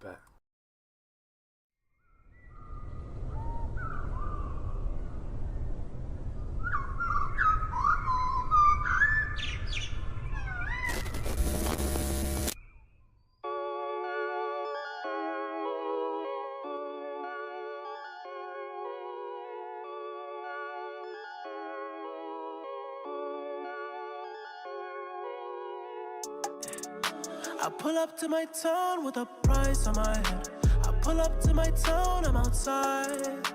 Bet. I pull up to my town with a price on my head. I pull up to my town, I'm outside.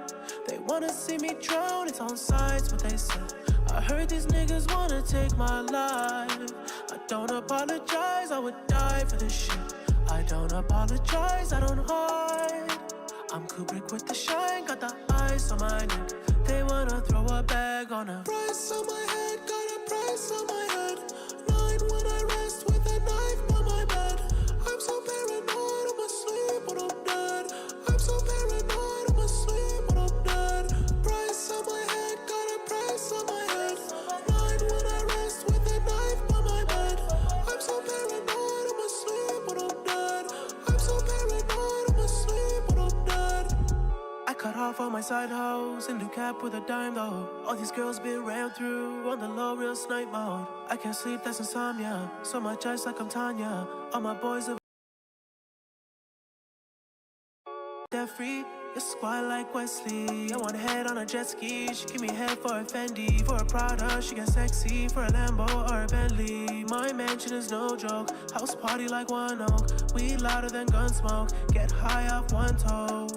They wanna see me drown, it's on sides, what they say. I heard these niggas wanna take my life. I don't apologize, I would die for this shit. I don't apologize, I don't hide. I'm Kubrick with the shine, got the ice on my neck. They wanna throw a bag on a price on my head, got a price on my head. 9 when I rest with a knife by my bed. I'm so paranoid, I'm asleep when I'm dead. I'm so paranoid, I'm asleep when I'm dead. Price on my head, got a price on my head. 9 when I rest with a knife by my bed. I'm so paranoid, I'm asleep when I'm dead. I'm so paranoid, I'm asleep when I'm dead. I cut off all my side hoes and do cap with a dime though. All these girls been ran through on the low, real snipe mode. I can't sleep, that's insomnia. So much ice like I'm Tanya. All my boys are they're free. It's squad like Wesley. I want head on a jet ski. She give me head for a Fendi. For a Prada, she get sexy. For a Lambo or a Bentley. My mansion is no joke. House party like one oak. We louder than gun smoke. Get high off one toe.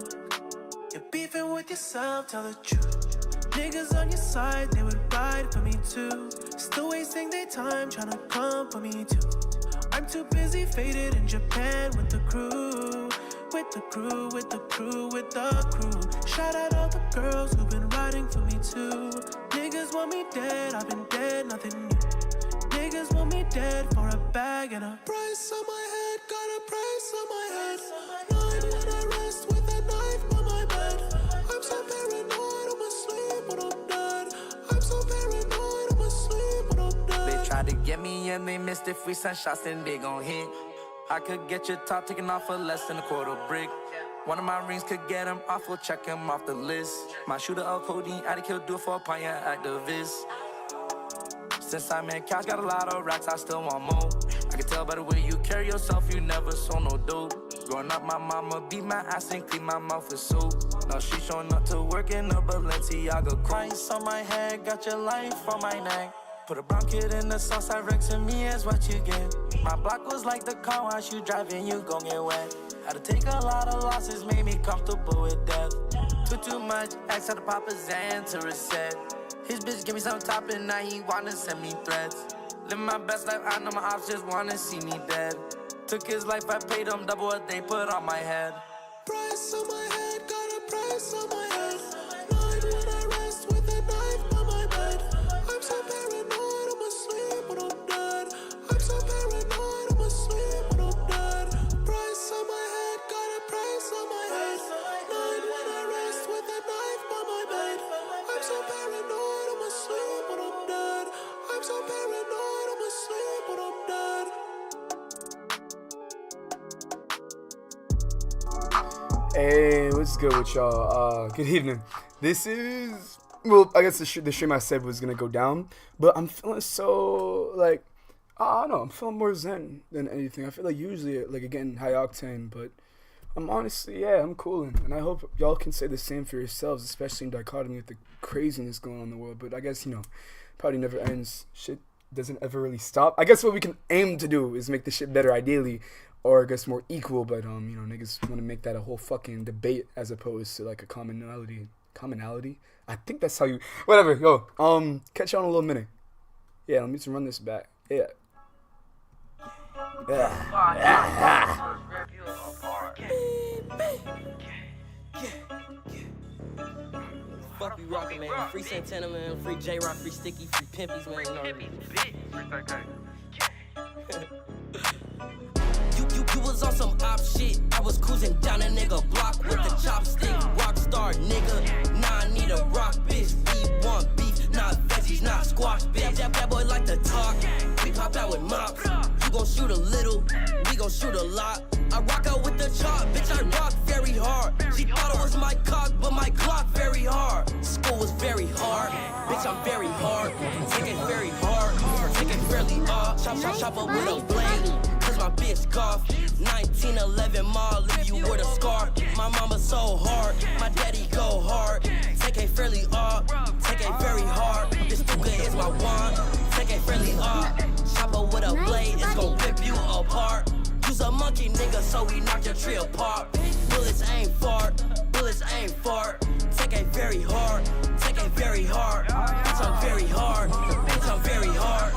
You're beefing with yourself, tell the truth. Niggas on your side, they would ride for me too. Still wasting their time trying to come for me too. I'm too busy faded in Japan with the crew. With the crew, with the crew, with the crew. Shout out all the girls who've been riding for me too. Niggas want me dead, I've been dead, nothing new. Niggas want me dead for a bag and a price on my head, got a price on my head. 9 when I rest with a knife by my bed. I'm so paranoid, I'm asleep when I'm dead. I'm so paranoid, I'm asleep when I'm dead. They tried to get me and they missed it. Free sunshots and they gon' hit. I could get your top taken off for less than a quarter brick. One of my rings could get him off, we'll check him off the list. My shooter of codeine, I'd kill, do it for a pioneer activist. Since I'm in cash, got a lot of racks, I still want more. I can tell by the way you carry yourself, you never saw no dope. Growing up, my mama beat my ass and clean my mouth with soap. Now she showing up to work in a Balenciaga coat. Price on my head, got your life on my neck. Put a brown kid in the sauce, I wreck to me is what you get. My block was like the car wash, you driving, you gon' get wet. Had to take a lot of losses, made me comfortable with death. Took too much, asked how to pop a Zan to reset. His bitch give me some top and now he wanna send me threats. Live my best life, I know my ops just wanna see me dead. Took his life, I paid him double what they put on my head. Price on my head, got a price on my head. 9 when I rest with a knife by my bed. I'm so paranoid, I'm asleep when I'm dead. I'm so paranoid, I'm asleep when I'm dead. Price on my head, got a price on my head. 9 when I rest with a knife by my bed. I'm so paranoid, I'm asleep when I'm dead. I'm so paranoid, I'm asleep when I'm dead. Hey, what's good with y'all? Good evening. This is, well, I guess the stream I said was gonna go down, but I'm feeling so, like, I don't know, I'm feeling more zen than anything. I feel like usually, like, again, high octane, but I'm honestly, yeah, I'm cooling, and I hope y'all can say the same for yourselves, especially in dichotomy with the craziness going on in the world. But I guess, you know, probably never ends. Shit doesn't ever really stop. I guess what we can aim to do is make the shit better, ideally, or I guess more equal, but, you know, niggas want to make that a whole fucking debate as opposed to, like, a commonality? I think that's how you, whatever, yo, catch y'all in a little minute. Yeah, let me just run this back. Yeah. Fuck you rockin', man. Free Santana, man. Free J-Rock, free Sticky, free Pimpies, man. You was on some op shit. I was cruising down a nigga block with the chopstick. Rockstar nigga. Nah, I need a rock bitch. We want beef, not veggies, not squash bitch. That boy like to talk. We pop out with mops. You gon' shoot a little, we gon' shoot a lot. I rock out with the chalk, bitch, I rock very hard. She thought it was my cock, but my clock very hard. School was very hard, bitch, I'm very hard. Take it very hard, take it fairly hard. Chop up with a blade, cause my bitch cough. 1911 mall, leave you with a scar. My mama so hard, my daddy go hard. Take it fairly hard, take it very hard. This Stuka is my wand, take it fairly hard. Chop up with a blade, it's gon' rip you apart. Use a monkey nigga, so we knock your tree apart. Bullets ain't fart, bullets ain't fart. Take it very hard, take it very hard. Bitch, I'm very hard, bitch, I'm very hard.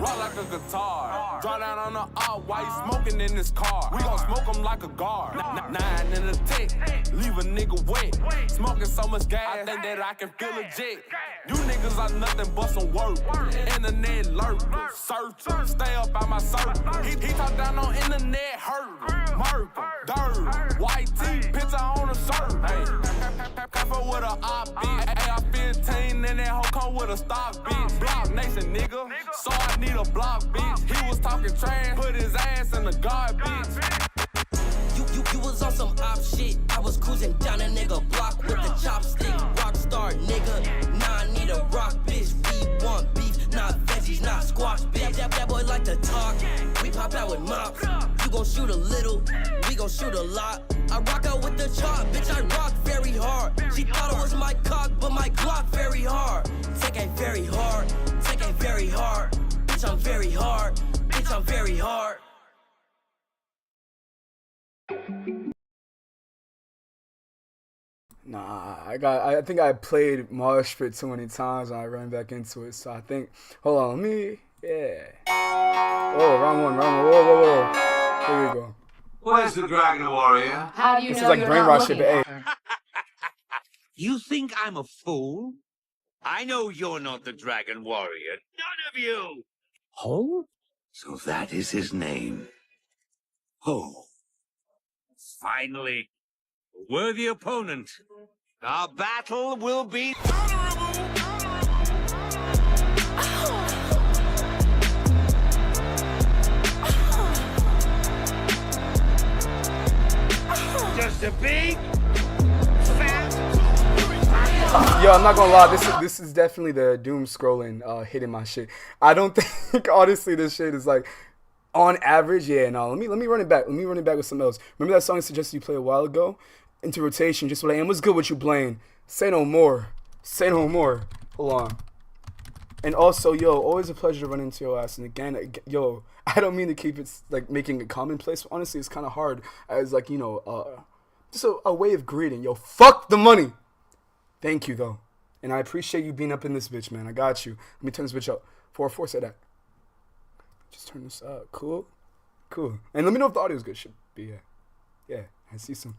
Rock like a guitar, draw down on the all white, smoking in this car. We gon' smoke them like a guard. 9 in the tick, leave a nigga wet. Smoking so much gas, I think that I can feel a jet. You niggas are nothing but some work. Internet lurkers, searchers, stay up by my circle. He talk down on internet, hurt, murder, dirt, white tee, picture on a shirt. Hey, cover with a op, bitch. AR-15 and that hoe come with a stock, bitch. Block nation, nigga. So I need a block, bitch. He was talking trash, put his ass in the garbage. You was on some op shit. I was cruising down a nigga block with the chopstick. Rockstar nigga. Nah, I need a rock, bitch. We want beef, not veggies, not squash, bitch. That boy like to talk. We pop out with mops. You gon' shoot a little, we gon' shoot a lot. I rock out with the chalk, bitch. I rock very hard. She thought it was my cock, but my clock very hard. Take it very hard, take it very hard. Bitch, I'm very hard. Bitch, I'm very hard. Nah, I think I played Marsh Pit too many times and I ran back into it. So I think, hold on, Oh, wrong one. Whoa. Here we go. Where's the Dragon Warrior? How do you This know is like you're brainwash not shit, looking? but hey. You think I'm a fool? I know you're not the Dragon Warrior. None of you! Oh? So that is his name. Oh. Finally. A worthy opponent. Our battle will be just a big fat. Yo, I'm not gonna lie, this is definitely the doom scrolling hitting my shit. I don't think honestly this shit is like on average. Yeah, no. Let me run it back. Let me run it back with something else. Remember that song I suggested you play a while ago? Into rotation, just like, and what's good with you, Blaine? Say no more. Say no more. Hold on. And also, yo, always a pleasure to run into your ass. And again, yo, I don't mean to keep it like making it commonplace. Honestly, it's kind of hard as like, you know, just a way of greeting. Yo, fuck the money. Thank you though, and I appreciate you being up in this bitch, man. I got you. Let me turn this bitch up. 4-4, say that. Just turn this up. Cool. And let me know if the audio is good. Should be yeah. I see some.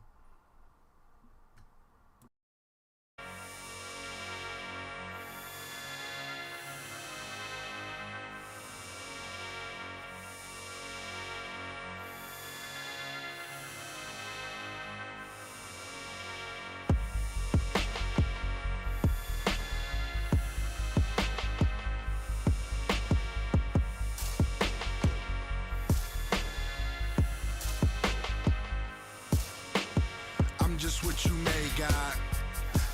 Just what you made, God.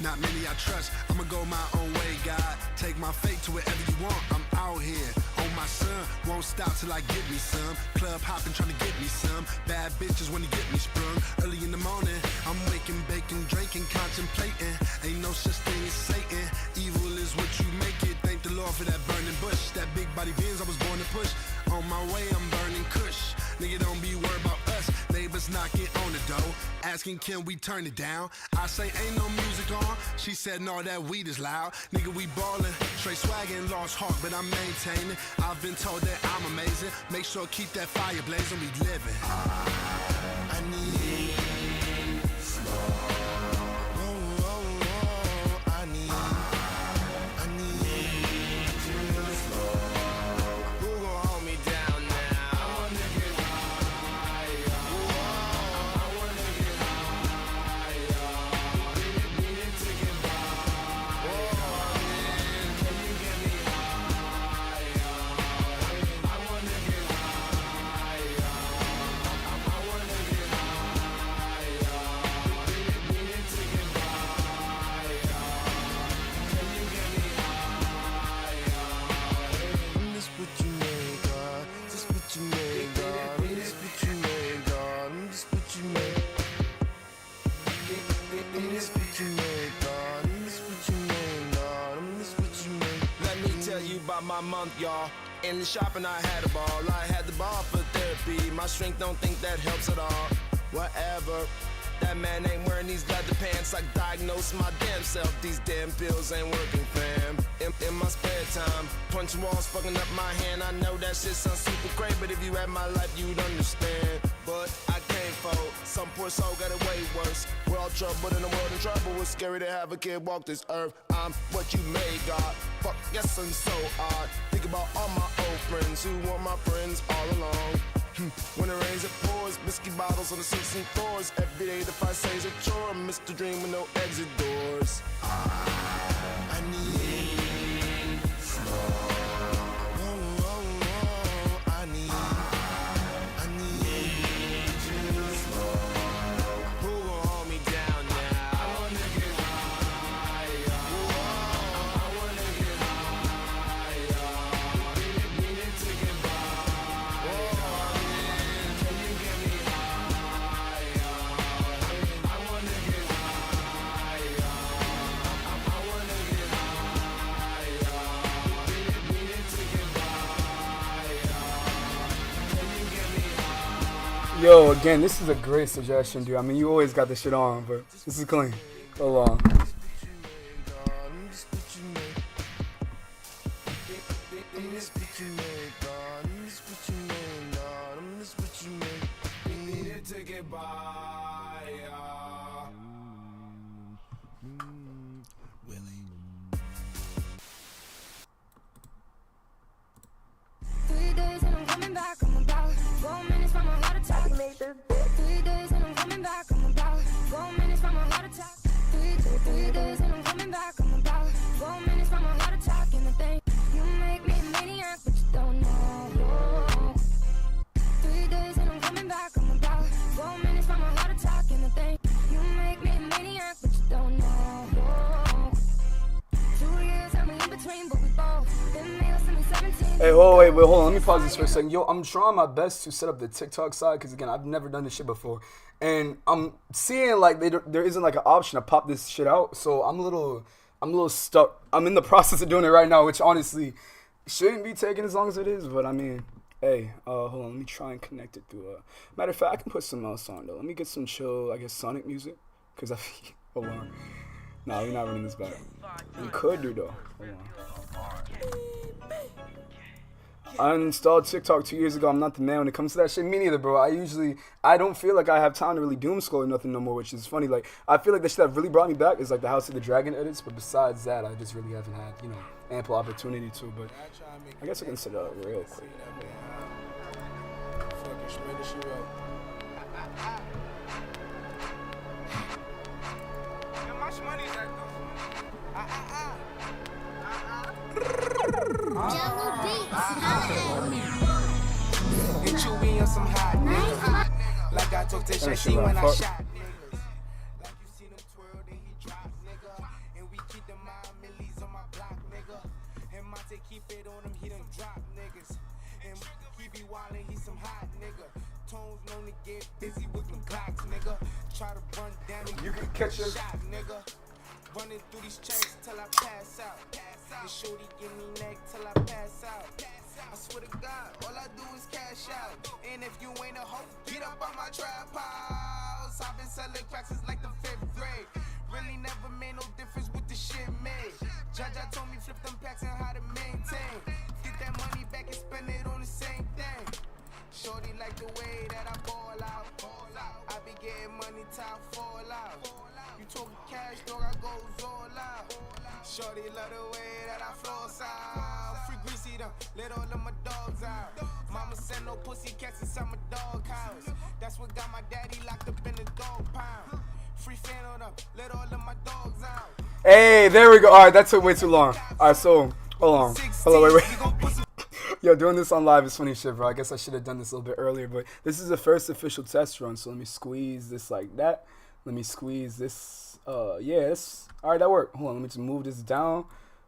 Not many I trust. I'ma go my own way, God. Take my fate to wherever you want. I'm out here on my son. Won't stop till I get me some. Club hopping, trying to get me some. Bad bitches when you get me sprung. Early in the morning, I'm waking, baking, drinking, contemplating. Ain't no such thing as Satan. Evil is what you make it. Thank the Lord for that burning bush. That big body Benz I was born to push. On my way, I'm burning kush. Nigga, don't be worried about us. Neighbors knocking on the door, asking can we turn it down? I say ain't no music on. She said no, that weed is loud. Nigga, we ballin', straight swaggin', lost heart, but I'm maintaining. I've been told that I'm amazing. Make sure keep that fire blazing. We living. I need slow. I need real slow. Who gon' hold me down now? I wanna get higher. I wanna get higher. Need it to get by. Can you get me higher? I wanna get higher. I wanna about my month, y'all. In the shop and I had a ball. I had the ball for therapy. My strength don't think that helps at all. Whatever. That man ain't wearing these leather pants. I diagnose my damn self. These damn pills ain't working, fam. In my spare time, punching walls, fucking up my hand. I know that shit sounds super great, but if you had my life, you'd understand. But I can't fold. Some poor soul got it way worse. We're all troubled in the world in trouble. It's scary to have a kid walk this earth. I'm what you made, God. Fuck, yes, I'm so odd. Think about all my old friends who were my friends all along. When it rains, it pours. Whiskey bottles on the 16th floors. Every day the fight says a chore. Mr. Dream with no exit doors. I need slow. I need you slow. Who gon' hold me down now? I wanna get higher. I wanna get higher. Need it to get by. Can you get me higher? I wanna get higher. I wanna get higher. Need it to get by. Can you get me higher? Yo, again, this is a great suggestion, dude. I mean, you always got this shit on, but this is clean. Hold on. Hey, wait, hold on. Let me pause this for a second. Yo, I'm trying my best to set up the TikTok side because, again, I've never done this shit before. And I'm seeing, like, there isn't, like, an option to pop this shit out. So I'm a little stuck. I'm in the process of doing it right now, which, honestly, shouldn't be taking as long as it is. But, I mean, hey, hold on. Let me try and connect it through. Matter of fact, I can put something else on, though. Let me get some chill, I guess, Sonic music. Because hold on. Nah, we're not running this back. We could do, though. Hold on. I uninstalled TikTok 2 years ago. I'm not the man when it comes to that shit. Me neither, bro. I don't feel like I have time to really doom scroll or nothing no more, which is funny. Like, I feel like the shit that really brought me back is like the House of the Dragon edits, but besides that, I just really haven't had, ample opportunity to. But I guess I can set it up real quick. Get you in on some hot nigga. Like I talked to Shashi when I shot niggas. Like you seen him twirl, then he drop nigga. And we keep the mind millies on my block nigga. And Monte keep it on him, he done drop niggas. And he be wildin', he some hot nigga. Tones known to get busy with them clocks nigga. Try to run down and you can catch him. Shot nigga. Running through these checks till I pass out. The shorty give me neck till I pass out. I swear to God, all I do is cash out. And if you ain't a hoe, get up on my trap house. I've been selling cracks since like the 5th grade. Really never made no difference with the shit made. Jaja told me flip them packs and how to maintain. Get that money back and spend it on the same thing. Shorty like the way that I ball out. I be getting money till I fall out. You talking cash, dog, I goes all out. Shorty love the way that I floss out. Free greasy them, let all of my dogs out. Mama send no pussy cats inside my dog house. That's what got my daddy locked up in the dog pound. Free fan on them, let all of my dogs out. Hey, there we go. All right, that took way too long. All right, so hold on, wait. Yo, doing this on live is funny shit, bro. I guess I should have done this a little bit earlier, but this is the first official test run, so let me squeeze this like that. Let me squeeze this. Yeah, all right, that worked. Hold on, let me just move this down.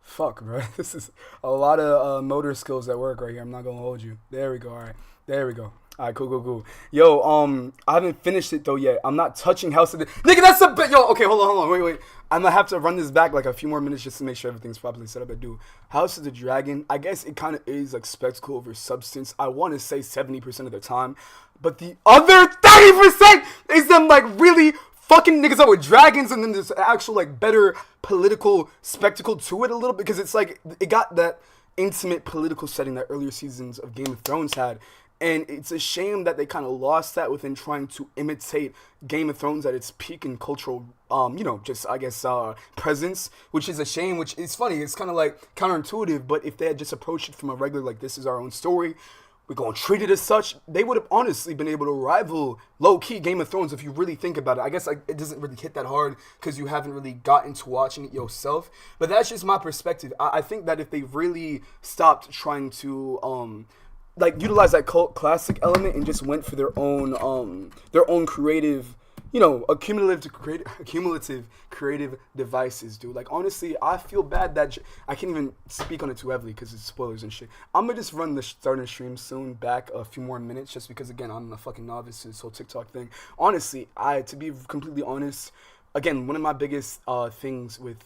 Fuck, bro. This is a lot of motor skills at work right here. I'm not gonna hold you. There we go. All right. There we go. All right, cool. Yo, I haven't finished it though yet. I'm not touching House of the nigga. That's a bit. Yo, okay, hold on. Wait. I'm gonna have to run this back like a few more minutes just to make sure everything's properly set up. I do. House of the Dragon. I guess it kind of is like spectacle over substance. I want to say 70% of the time, but the other 30% is them like really fucking niggas up with dragons, and then there's actual like better political spectacle to it a little bit, because it's like it got that intimate political setting that earlier seasons of Game of Thrones had. And it's a shame that they kind of lost that within trying to imitate Game of Thrones at its peak in cultural, presence, which is a shame, which is funny. It's kind of like counterintuitive, but if they had just approached it from a regular, like, this is our own story, we're going to treat it as such, they would have honestly been able to rival low-key Game of Thrones if you really think about it. I guess like it doesn't really hit that hard because you haven't really gotten to watching it yourself, but that's just my perspective. I think that if they really stopped trying to, utilize that cult classic element and just went for their own creative, accumulative creative devices, dude. Like, honestly, I feel bad that I can't even speak on it too heavily because it's spoilers and shit. I'm gonna just run the starting stream soon back a few more minutes just because, again, I'm a fucking novice to this whole TikTok thing. Honestly, to be completely honest, again, one of my biggest things with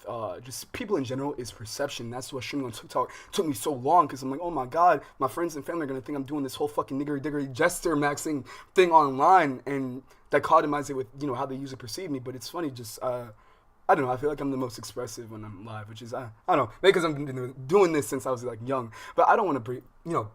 just people in general is perception. That's why streaming on TikTok took me so long, because I'm like, oh my god, my friends and family are going to think I'm doing this whole fucking niggery-diggery jester maxing thing online, and dichotomize it with, how they usually perceive me. But it's funny, just, I don't know, I feel like I'm the most expressive when I'm live, which is, I don't know, maybe because I've been doing this since I was, like, young. But I don't want to,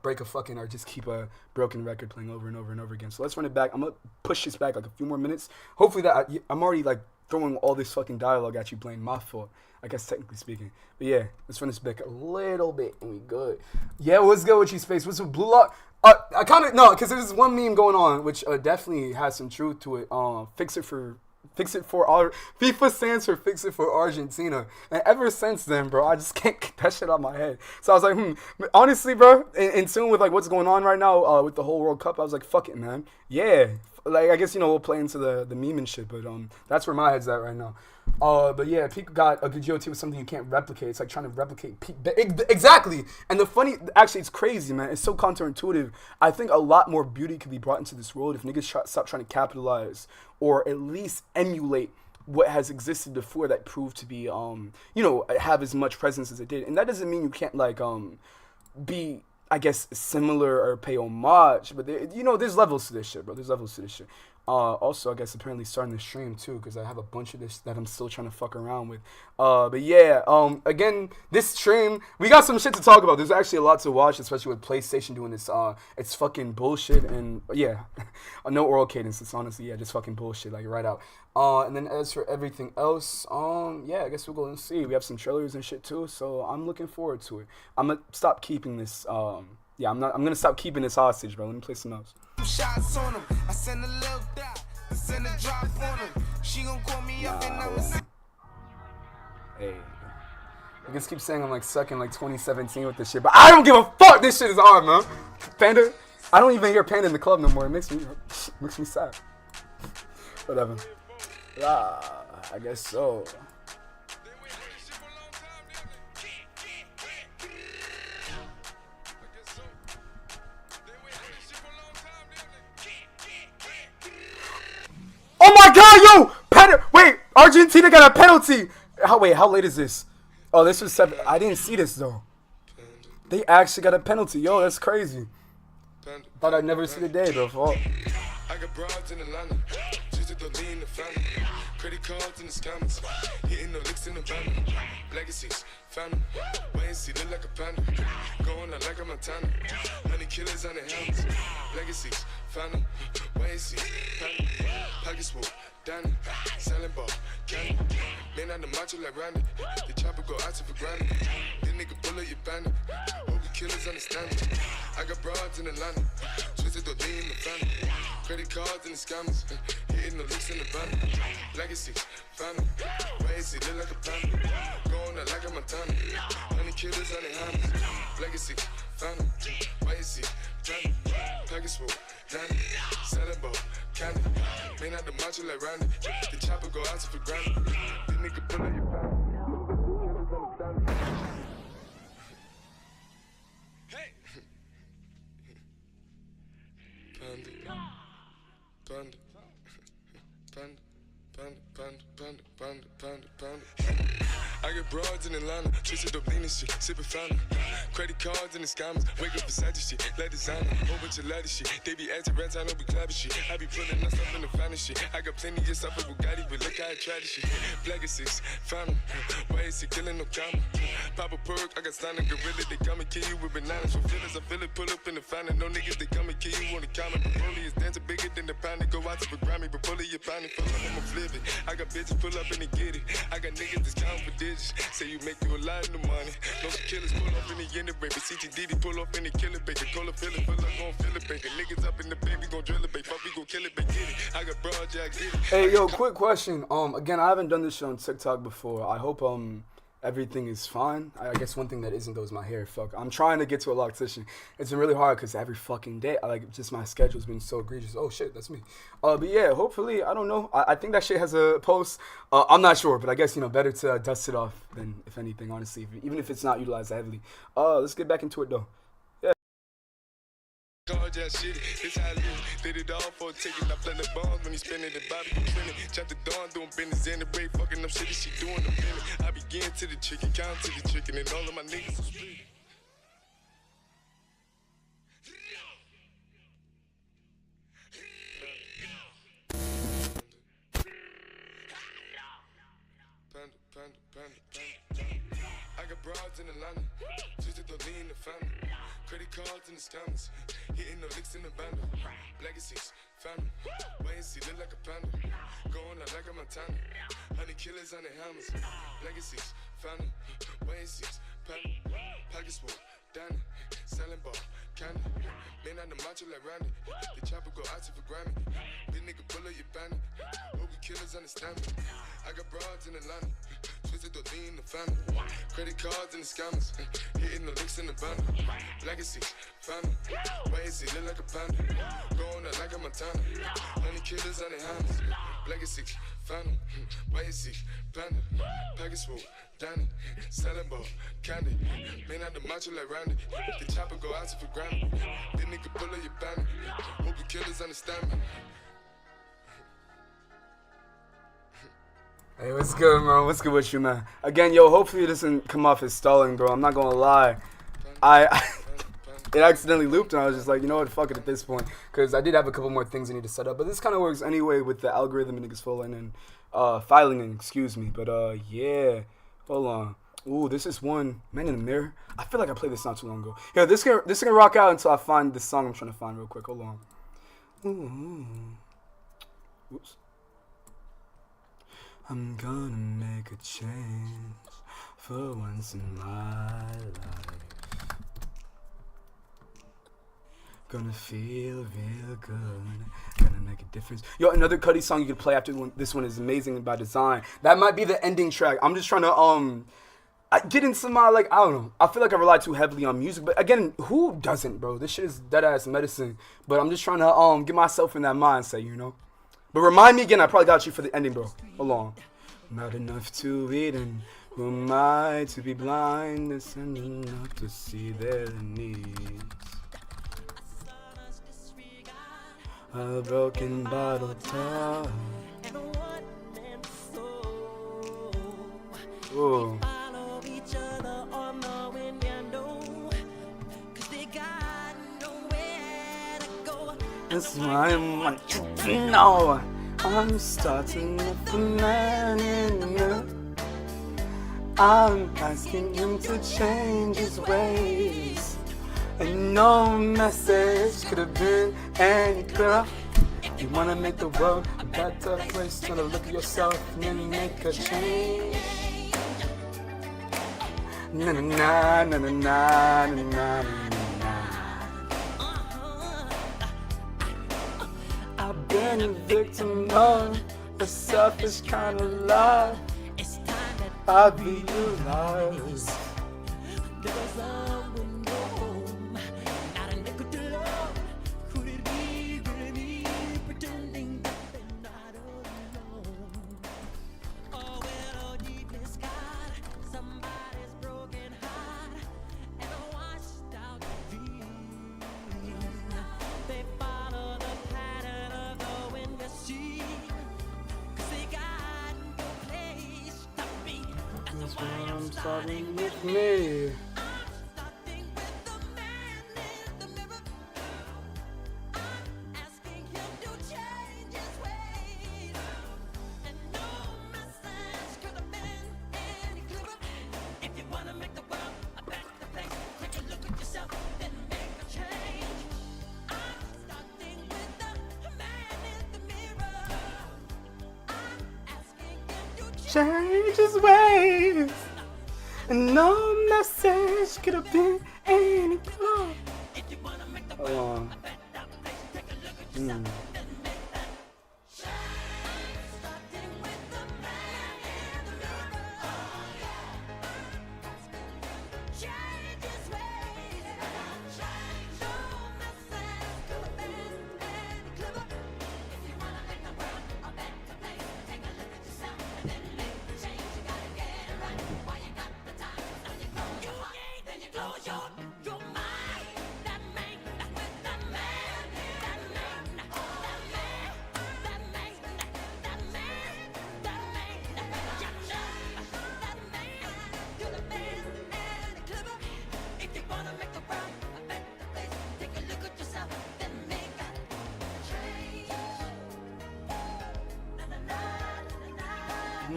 break a fucking, or just keep a broken record playing over and over and over again. So let's run it back. I'm going to push this back, like, a few more minutes. Hopefully that, I'm already, like, throwing all this fucking dialogue at you, playing my fault, I guess, technically speaking. But yeah, let's run this back a little bit and we good. Yeah, what's good with you, Space? What's with Blue Lock? I kind of, no, because there's one meme going on, which definitely has some truth to it. Fix it for FIFA stands for Fix It for Argentina. And ever since then, bro, I just can't get that shit out of my head. So I was like, honestly, bro, in tune with like what's going on right now with the whole World Cup, I was like, fuck it, man. Yeah. Like, I guess, we'll play into the meme and shit, but that's where my head's at right now. But yeah, Peak got a good GOT with something you can't replicate. It's like trying to replicate Peak. Exactly. And actually, it's crazy, man. It's so counterintuitive. I think a lot more beauty could be brought into this world if niggas stop trying to capitalize or at least emulate what has existed before that proved to be, have as much presence as it did. And that doesn't mean you can't, like, be, I guess, similar or pay homage, but there's levels to this shit, bro. There's levels to this shit. Also, I guess apparently starting the stream too, because I have a bunch of this that I'm still trying to fuck around with. But yeah, again, this stream, we got some shit to talk about. There's actually a lot to watch, especially with PlayStation doing this. It's fucking bullshit, and yeah, no oral cadence. It's honestly, yeah, just fucking bullshit, like right out. And then as for everything else, yeah, I guess we'll go and see. We have some trailers and shit too, so I'm looking forward to it. I'm gonna stop keeping this. Yeah, I'm gonna stop keeping this hostage, bro. Let me play some else. Shots on him. I send a little dot. I send a drop on him. She gon' call me up and I'm Hey. You just keep saying I'm like stuck in like 2017 with this shit, but I don't give a fuck. This shit is hard, man. Panda, I don't even hear Panda in the club no more. It makes me sad. Whatever. I guess so. Oh my god, yo! Wait, Argentina got a penalty! How late is this? Oh, this was 7. I didn't see this, though. They actually got a penalty. Yo, that's crazy. Thought I'd never see the day, bro. I got broads in Atlanta. Just to lean the family. Credit cards in the scammers. Hitting the licks in the van. Legacies, family. Wait and see, look like a panda. Going out like a Montana. Honey killers on the helmets. Legacies, family. Wait and see, family. Pockets full, Danny. Selling ball, candy. Man on the macho like Randy. The chopper go out to for granted. This nigga bullet, you bandit. Hope the killers understand it. I got broads in Atlanta. Twisted the D in the family. Credit cards and the scammers. Hitting the licks in the van. Legacy, family. Wait, see, look like a panda. Going out like a Montana. Honey killers on the hands. Legacy, family. Wait, see, family. Package full, Danny. Selling ball, candy. Man out the macho like Randy. The chopper go out to for granted. This nigga pull up your family. Panda. I get broads in Atlanta, twisted up lean and shit, sippin' fountain. Credit cards in the scammers, wake up beside this shit, like designer, whole bunch of lattice shit. They be acting rats, I know be clapping shit. I be pulling us up in the finest shit. I got plenty of stuff with Bugatti, but look how I try this shit. Black is 6, found him. Why is he killing no comma? Pop a perk, I got signed a gorilla, they come and kill you with bananas. For feelings, I feel it, pull up in the fountain. No niggas, they come and kill you on the counter. Broly is dancing bigger than the pound. Go out to the Grammy, but pull it, you pound it, pull up, I'ma flip it. I got bitches pull up and they get it. I got niggas that's counting for digits. Say you make you a lot of money. No killers pull up in the end of baby. CTDD pull up in the killer baby. Cola fill it, gon' fill it baby. Niggas up in the baby, gon' drill it baby. Fuck, we gon' kill it baby. Get it. I got broad, yeah, I get it. Hey yo, quick question. Again, I haven't done this shit on TikTok before. I hope everything is fine. I guess one thing that isn't though is my hair. Fuck, I'm trying to get to a loctician. It's been really hard because every fucking day, just my schedule's been so egregious. Oh shit, that's me. But yeah, hopefully, I don't know. I think that shit has a post. I'm not sure, but I guess better to dust it off than if anything. Honestly, even if it's not utilized heavily. Let's get back into it though. Shit, it's how I live. Did it all for a ticket. I play the bombs when he spinning the body, you spinning. Chop the dawn, doing business in the break, fucking up shit, she doing the feeling. I begin to the chicken, count to the chicken, and all of my niggas are split. Panda. I got broads in Atlanta, twisted the lean in the family. Credit cards in the scammers, hitting the licks in the bando. Legacies, family, wait and see, look like a panda. Going out like a Montana, 100 killers on the hammers. Legacies, family, wait and see, panda. Pockets full, Danny, selling ball, candy. Man on the macho like Randy, the chopper go out to for Grammy. Big nigga pull up your bandit, hope you killers understand me. I got broads in Atlanta, twisted the lean in the family. Credit cards in the scammers, hitting the licks in the bundle. Legacy, family, why is he look like a panda? Going out like a Montana, 100 killers on the hands. Legacy, family, why is he panda? Package full, Danny, selling ball, candy. Man out the macho like Randy, the chopper go out to for Grammy. This nigga pull up your bandit, hope you killers understand me. Hey, what's good, bro? What's good with you, man? Again, yo, hopefully it doesn't come off as stalling, bro. I'm not gonna lie. It accidentally looped, and I was just like, you know what, fuck it at this point. Because I did have a couple more things I need to set up. But this kind of works anyway with the algorithm and niggas filing in, excuse me. But, yeah. Hold on. Ooh, this is one. Man in the Mirror. I feel like I played this not too long ago. Yeah, this can rock out until I find the song I'm trying to find real quick. Hold on. Ooh. Oops. I'm gonna make a change for once in my life. Gonna feel real good. Gonna make a difference. Yo, another Cudi song you could play after this one is Amazing by Design. That might be the ending track. I'm just trying to I get into my, I don't know. I feel like I rely too heavily on music. But again, who doesn't, bro? This shit is dead-ass medicine. But I'm just trying to get myself in that mindset, you know? But remind me again, I probably got you for the ending, bro. Hold on. Not enough to eat, and who am I to be blind? It's enough to see their needs. A broken bottle top. Ooh. That's why I want you to know I'm starting with a man in you. I'm asking him to change his ways, and no message could have been any clearer. You wanna make the world a better place, try to look at yourself and then make a change. Na na na na na na na na. I've been a victim of a selfish kind of love. I realize starting with me. Change his ways, and no message could have been any clearer. Hold on.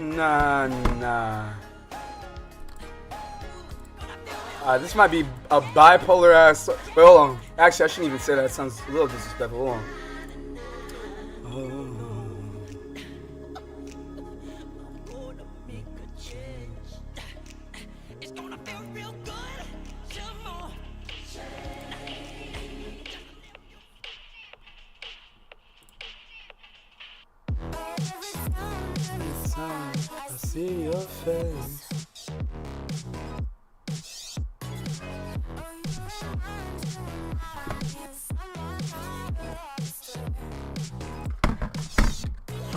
Nah. This might be a bipolar ass. Wait, hold on. Actually, I shouldn't even say that. It sounds a little disrespectful. Hold on. I see your face.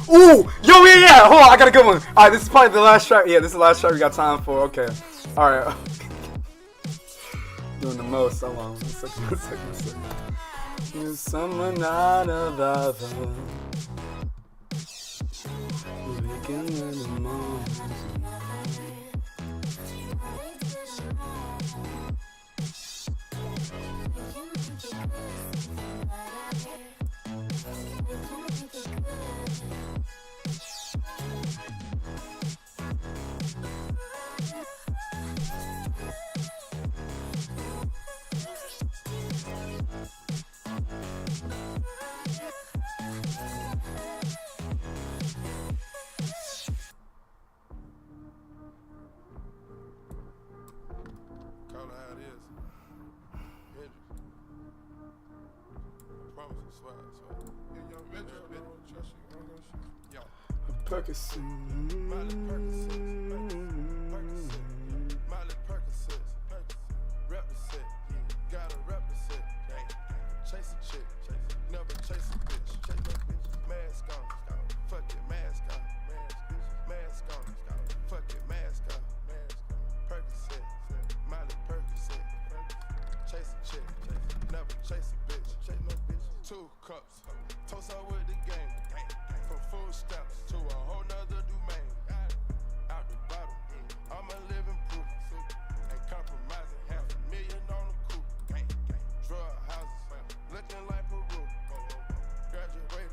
Ooh! Yo, yeah! Hold on, I got a good one. Alright, this is probably the last track. Yeah, this is the last track we got time for. Okay. Alright. Doing the most. Hold on. One second. There's someone out of other. Waking in the morning. Percocet. Miley Percocet. Represent. Gotta represent. Chase a chick. Never chase a bitch. Chase no bitch. Mask on. Fuck it. Mask on. Mask on. Fuck it. Mask on. Percocet. Miley Percocet. Chase a chick. Never chase a bitch. Chase no bitch. 2 cups. Toast out with the game. From full steps to a whole nother domain. Out the bottom, I'm a living proof. Ain't compromising, $500,000 on the coupe. Drug houses, looking like Peru. Graduated.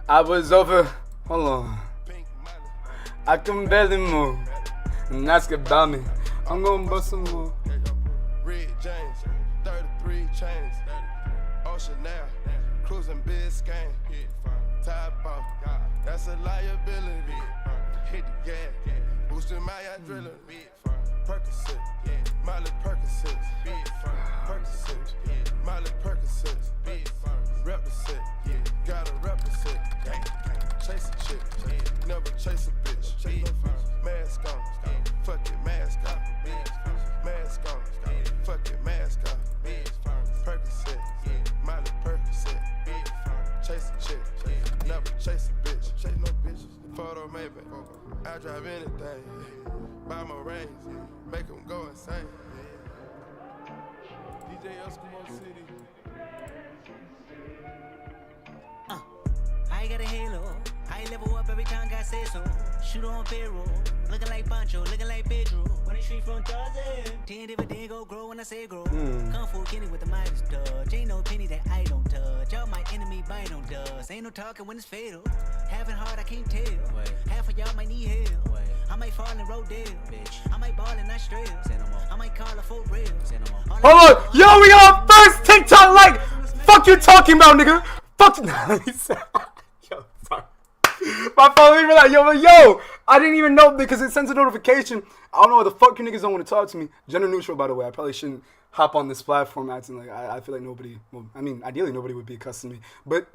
I was over. Hold on. I can barely move. And ask about me. I'm gonna bust some more. Red James, 33 chains. Ocean now, cruising Biscayne. Top off, that's a liability. Hit the gas, boosting my adrenaline. Percocet, Miley Percocet, Percocet, Miley Percocet, represent, gotta represent. Chase a chick, never chase a bitch. Mask on, fuck it, mask on. Mask on, fuck it, mask on. Percocet, Miley Percocet. Chase a chick, never chase a bitch. Chase no bitches. Photo maybe. I drive anything. Buy my range, make them go insane. DJ Eskimo City. I got a halo, I level up every time God says so. Shoot on payroll, looking like Pancho, looking like Pedro. When they street from Tarzan, 10 dividend go grow when I say grow. Kung Fu Kenny with the Midas touch. Ain't no penny that I don't touch. All my enemy bite on dust. Ain't no talking when it's fatal. Having hard, I can't tell. Half of y'all might need help. I might fall in Rodale, bitch. I might ball in Australia. I might call a full real. Hold on, yo, we got our first TikTok like. Fuck you talking about, nigga. Fuck you. Yo, sorry. My phone even like, yo, I didn't even know because it sends a notification. I don't know why the fuck you niggas don't want to talk to me. Gender neutral, by the way. I probably shouldn't hop on this platform acting like I feel like nobody. Well, I mean, ideally nobody would be accustomed to me. But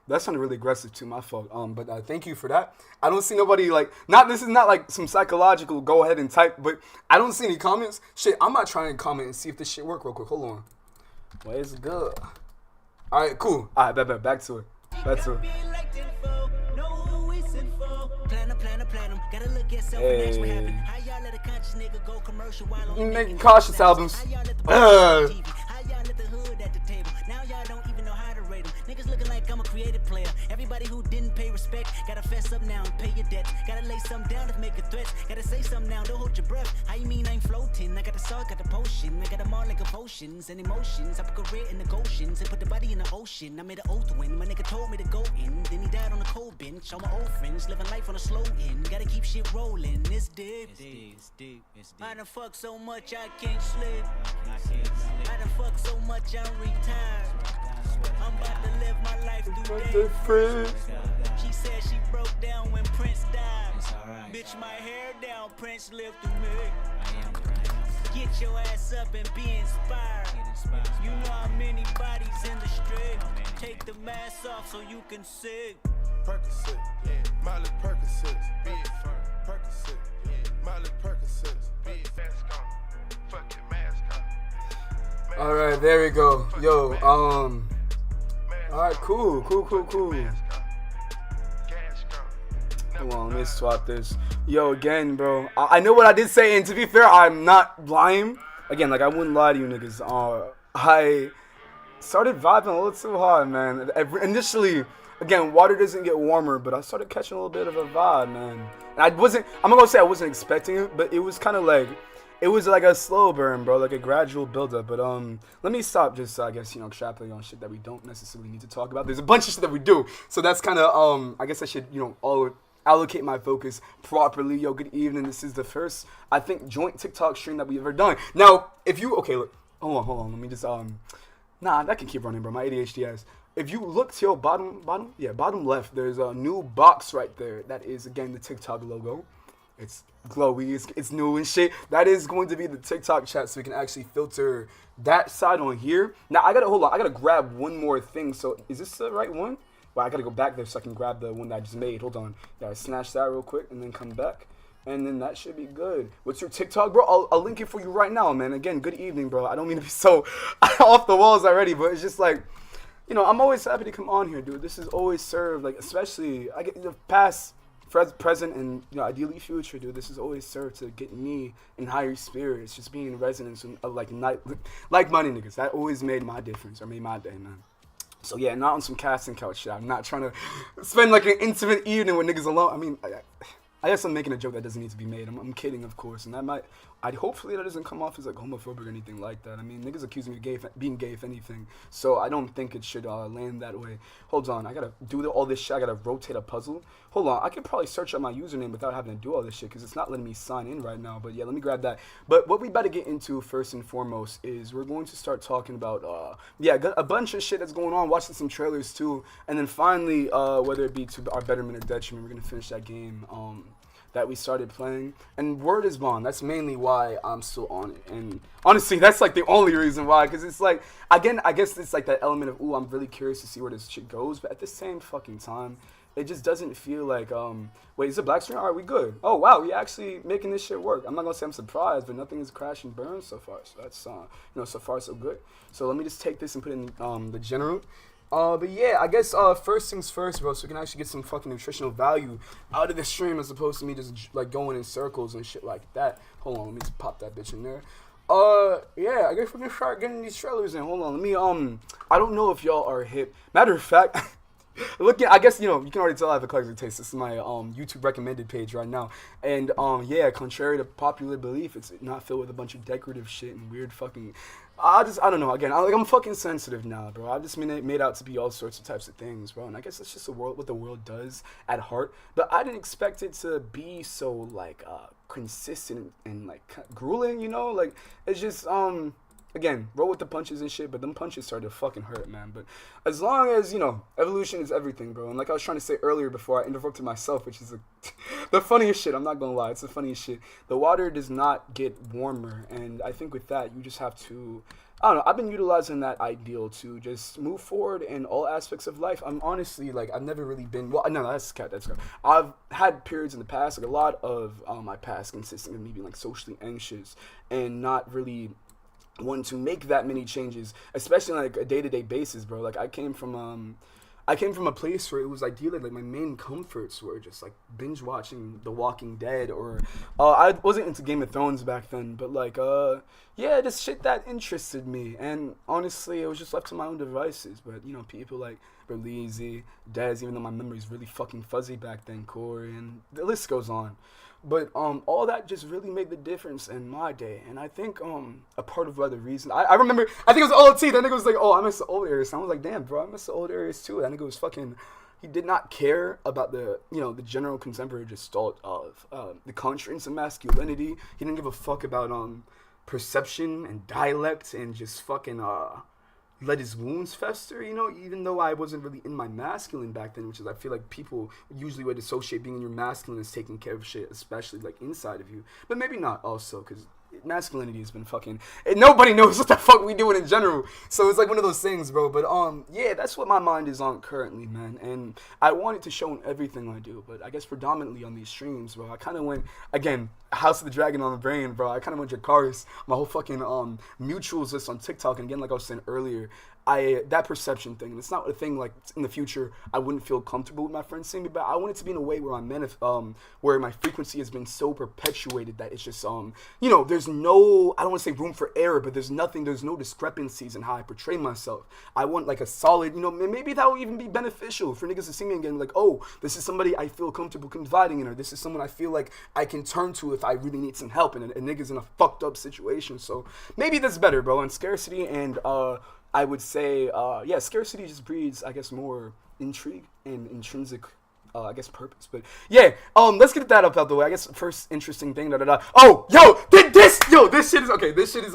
that sounded really aggressive too. My fault. But thank you for that. I don't see nobody like This is not like some psychological go ahead and type. But I don't see any comments. Shit, I'm not trying to comment and see if this shit work real quick. Hold on. Well, it's good. All right, cool. All right, back to it. Back to it. You making cautious albums. Niggas looking like I'm a creative player. Everybody who didn't pay respect, gotta fess up now and pay your debt. Gotta lay something down to make a threat. Gotta say something now, don't hold your breath. How you mean I'm floating? I got the salt, got the potion. I got them all like potions and emotions. I put career in the Goshen's and put the body in the ocean. I made an oath when my nigga told me to go in. Then he died on a cold bench. All my old friends living life on a slow end. Gotta keep shit rolling. It's deep. I done fucked so much I can't sleep. I done fucked so much I'm retired. I'm about to live my life through days. She said she broke down when Prince died. Bitch, my hair down, Prince lived through me. Get your ass up and be inspired. You know how many bodies in the street. Take the mask off so you can see. Percocet, Miley Percocet, big firm. Percocet, Miley Percocet, big mask on. Fucking mask on. All right, there we go. Yo, all right, cool. Come on, let me swap this. Yo, again, bro. I know what I did say, and to be fair, I'm not lying. Again, like, I wouldn't lie to you niggas. I started vibing a little too hard, man. Initially, again, water doesn't get warmer, but I started catching a little bit of a vibe, man. And I'm not gonna say I wasn't expecting it, but it was kind of like, it was like a slow burn, bro, like a gradual buildup. But let me stop just, I guess, extrapolating on shit that we don't necessarily need to talk about. There's a bunch of shit that we do, so that's kind of, I guess I should, allocate my focus properly. Yo, good evening. This is the first, I think, joint TikTok stream that we've ever done. Now, if you, okay, look, hold on. Let me just, nah, that can keep running, bro. My ADHD ass. If you look to your bottom left, there's a new box right there. That is, again, the TikTok logo. It's glowy, it's new and shit. That is going to be the TikTok chat, so we can actually filter that side on here. Now, I gotta grab one more thing. So, is this the right one? Well, I gotta go back there so I can grab the one that I just made. Hold on. Yeah, snatch that real quick and then come back. And then that should be good. What's your TikTok, bro? I'll link it for you right now, man. Again, good evening, bro. I don't mean to be so off the walls already, but it's just like, I'm always happy to come on here, dude. This is always served, like, especially, I get the past, present, and ideally future, dude. This is always served to get me in higher spirits, just being in resonance of like-minded niggas. That always made my difference, or made my day, man. So yeah, not on some casting couch shit. I'm not trying to spend like an intimate evening with niggas alone. I mean, I guess I'm making a joke that doesn't need to be made. I'm kidding, of course, and hopefully that doesn't come off as like homophobic or anything like that. I mean, niggas accuse me of being gay if anything, so I don't think it should land that way. Hold on, I gotta do all this shit. I gotta rotate a puzzle. Hold on, I could probably search up my username without having to do all this shit because it's not letting me sign in right now. But yeah, let me grab that. But what we better get into first and foremost is we're going to start talking about a bunch of shit that's going on. Watching some trailers too, and then finally, whether it be to our betterment or detriment, we're gonna finish that game that we started playing. And word is bond. That's mainly why I'm still on it. And honestly, that's like the only reason why. Because it's like, again, I guess it's like that element of, ooh, I'm really curious to see where this shit goes. But at the same fucking time, it just doesn't feel like, wait, is it black screen? All right, we good. Oh, wow, we actually making this shit work. I'm not going to say I'm surprised, but nothing is crash and burn so far. So that's, so far so good. So let me just take this and put it in the general. But yeah, I guess first things first, bro, so we can actually get some fucking nutritional value out of the stream as opposed to me just like going in circles and shit like that. Hold on, let me just pop that bitch in there. Yeah, I guess we can start getting these trailers in. Hold on, let me I don't know if y'all are hip. Matter of fact, Looking, I guess, you can already tell I have a eclectic taste. This is my YouTube recommended page right now, and yeah, contrary to popular belief, it's not filled with a bunch of decorative shit and weird fucking. I don't know. Again, I'm fucking sensitive now, bro. I've just been made out to be all sorts of types of things, bro. And I guess that's just what the world does at heart. But I didn't expect it to be so like consistent and like grueling, Like it's just again, roll with the punches and shit, but them punches started to fucking hurt, man. But as long as, evolution is everything, bro. And like I was trying to say earlier before I interrupted myself, which is the funniest shit, I'm not gonna lie, it's the funniest shit. The water does not get warmer, and I think with that, you just have to, I don't know, I've been utilizing that ideal to just move forward in all aspects of life. I'm honestly, like, I've never really been, well, no, that's cat. I've had periods in the past, like a lot of my past consisting of me being like socially anxious and not really want to make that many changes, especially on like a day-to-day basis, bro. Like I came from a place where it was ideally like my main comforts were just like binge watching The Walking Dead, or I wasn't into Game of Thrones back then, but like yeah, just shit that interested me. And honestly, it was just left to my own devices. But people like Berlizzi, Dez, even though my memory's really fucking fuzzy back then, Corey, and the list goes on. But all that just really made the difference in my day. And I think a part of the reason, I remember, I think it was OT, that nigga was like, oh, I miss the old areas. And I was like, damn, bro, I miss the old areas too. That nigga was fucking, he did not care about the, the general contemporary gestalt of the constructs of masculinity. He didn't give a fuck about perception and dialect and just fucking let his wounds fester, even though I wasn't really in my masculine back then, which is, I feel like people usually would associate being in your masculine as taking care of shit, especially like inside of you, but maybe not also, because masculinity has been fucking, and nobody knows what the fuck we doing in general, so it's like one of those things, bro. But yeah, that's what my mind is on currently, man, and I want it to show in everything I do, but I guess predominantly on these streams, bro. I kind of went, again, House of the Dragon on the brain, bro. I kind of went Jakaris, my whole fucking mutuals list on TikTok, and again, like I was saying earlier, that perception thing, and it's not a thing like in the future I wouldn't feel comfortable with my friends seeing me, but I want it to be in a way where where my frequency has been so perpetuated that it's just there's no, I don't want to say room for error, but there's no discrepancies in how I portray myself. I want like a solid, maybe that will even be beneficial for niggas to see me again, like, oh, this is somebody I feel comfortable confiding in, or this is someone I feel like I can turn to if I really need some help, and a nigga's in a fucked up situation. So maybe that's better, bro. And scarcity and I would say, yeah, scarcity just breeds, I guess, more intrigue and intrinsic, I guess, purpose. But yeah, let's get that up out the way. I guess first interesting thing, Oh, this shit is, okay, this shit is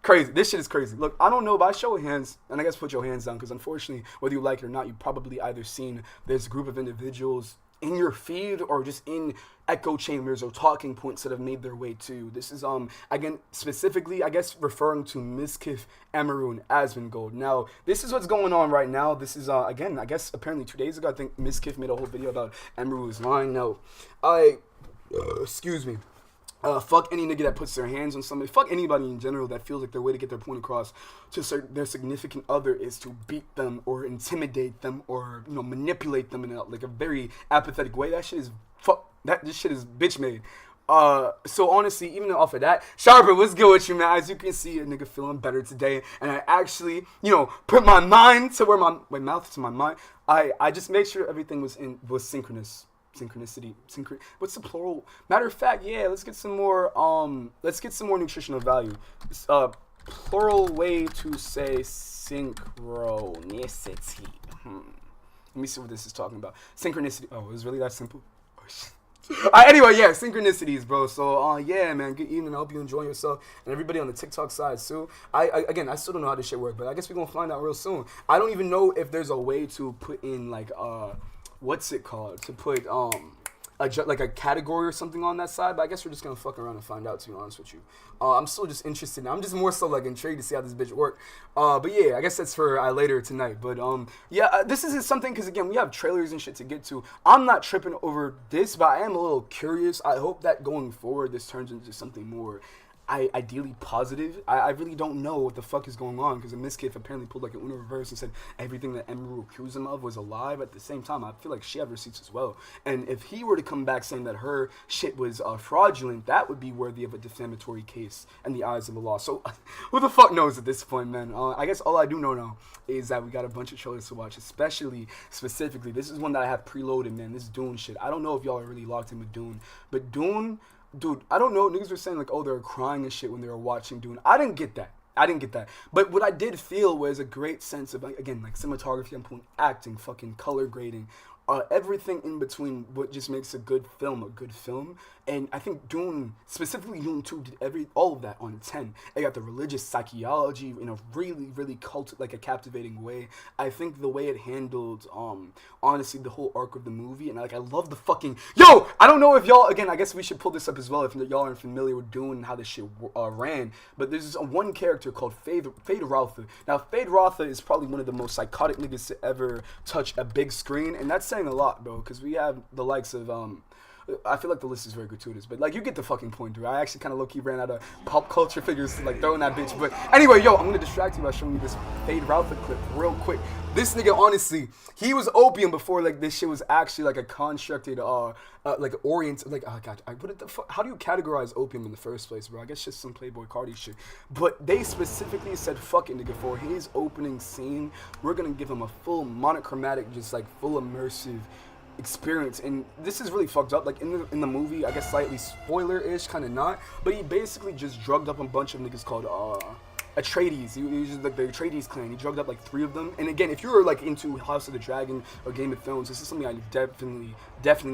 crazy. This shit is crazy. Look, I don't know, by show of hands, and I guess put your hands down, because unfortunately, whether you like it or not, you probably either seen this group of individuals in your feed or just in echo chambers or talking points that have made their way to. This is again specifically, I guess, referring to Miskif, Amaru, and Asmongold. Now, this is what's going on right now. This is again, I guess apparently 2 days ago, I think Miskif made a whole video about Amaru's line. Now, excuse me. Fuck any nigga that puts their hands on somebody. Fuck anybody in general that feels like their way to get their point across to their significant other is to beat them or intimidate them or manipulate them in a very apathetic way. That shit is this shit is bitch made. So honestly, even off of that, Sharper, what's good with you, man? As you can see, a nigga feeling better today, and I actually, put my mind to where my mouth to my mind. I just made sure everything was synchronous. Synchronicity. What's the plural? Matter of fact, yeah, let's get some more nutritional value. Plural way to say synchronicity. Let me see what this is talking about. Synchronicity. Oh, it was really that simple? Oh, shit. Anyway, yeah, synchronicities, bro. So, yeah, man, good evening. I hope you enjoy yourself, and everybody on the TikTok side too. I still don't know how this shit works, but I guess we're gonna find out real soon. I don't even know if there's a way to put in like what's it called? To put like a category or something on that side, but I guess we're just gonna fuck around and find out, to be honest with you. I'm still just interested. I'm just more so like intrigued to see how this bitch work. But yeah, I guess that's for later tonight. But yeah, this is something, because again, we have trailers and shit to get to. I'm not tripping over this, but I am a little curious. I hope that going forward, this turns into something more ideally positive. I really don't know what the fuck is going on, because Miskif apparently pulled like an Uno reverse and said everything that Emeru accused him of was a lie, but at the same time I feel like she had receipts as well. And if he were to come back saying that her shit was fraudulent, that would be worthy of a defamatory case in the eyes of the law. So who the fuck knows at this point, man? I guess all I do know now is that we got a bunch of trailers to watch, specifically this is one that I have preloaded, man. This Dune shit. I don't know if y'all are really locked in with Dune, but Dune, dude, I don't know. Niggas were saying like, oh, they were crying and shit when they were watching Dune. I didn't get that. But what I did feel was a great sense of, like, again, like cinematography, I'm putting acting, fucking color grading, everything in between, what just makes a good film. And I think Dune, specifically Dune 2, did all of that on 10. It got the religious psychology in a really, really a captivating way. I think the way it handled, honestly, the whole arc of the movie, and like I love the fucking, yo, I don't know if y'all, again, I guess we should pull this up as well if y'all aren't familiar with Dune and how this shit ran, but there's this one character called Fade Rotha. Now, Fade Rotha is probably one of the most psychotic niggas to ever touch a big screen, and that's saying a lot, bro, because we have the likes of, I feel like the list is very gratuitous, but like you get the fucking point, dude. I actually kind of low-key ran out of pop culture figures to like throw in that bitch. But anyway, yo, I'm gonna distract you by showing you this Fade Rotha clip real quick. This nigga, honestly, he was opium before like this shit was actually like a constructed, like orient, like, oh god, what the fuck? How do you categorize opium in the first place, bro? I guess just some Playboy Cardi shit. But they specifically said, fuck it, nigga, for his opening scene, we're gonna give him a full monochromatic, just like full immersive experience. And this is really fucked up. Like in the movie, I guess slightly spoiler-ish, kind of not, but he basically just drugged up a bunch of niggas called Atreides. He was like the Atreides clan. He drugged up like 3 of them. And again, if you're like into House of the Dragon or Game of Thrones, this is something I definitely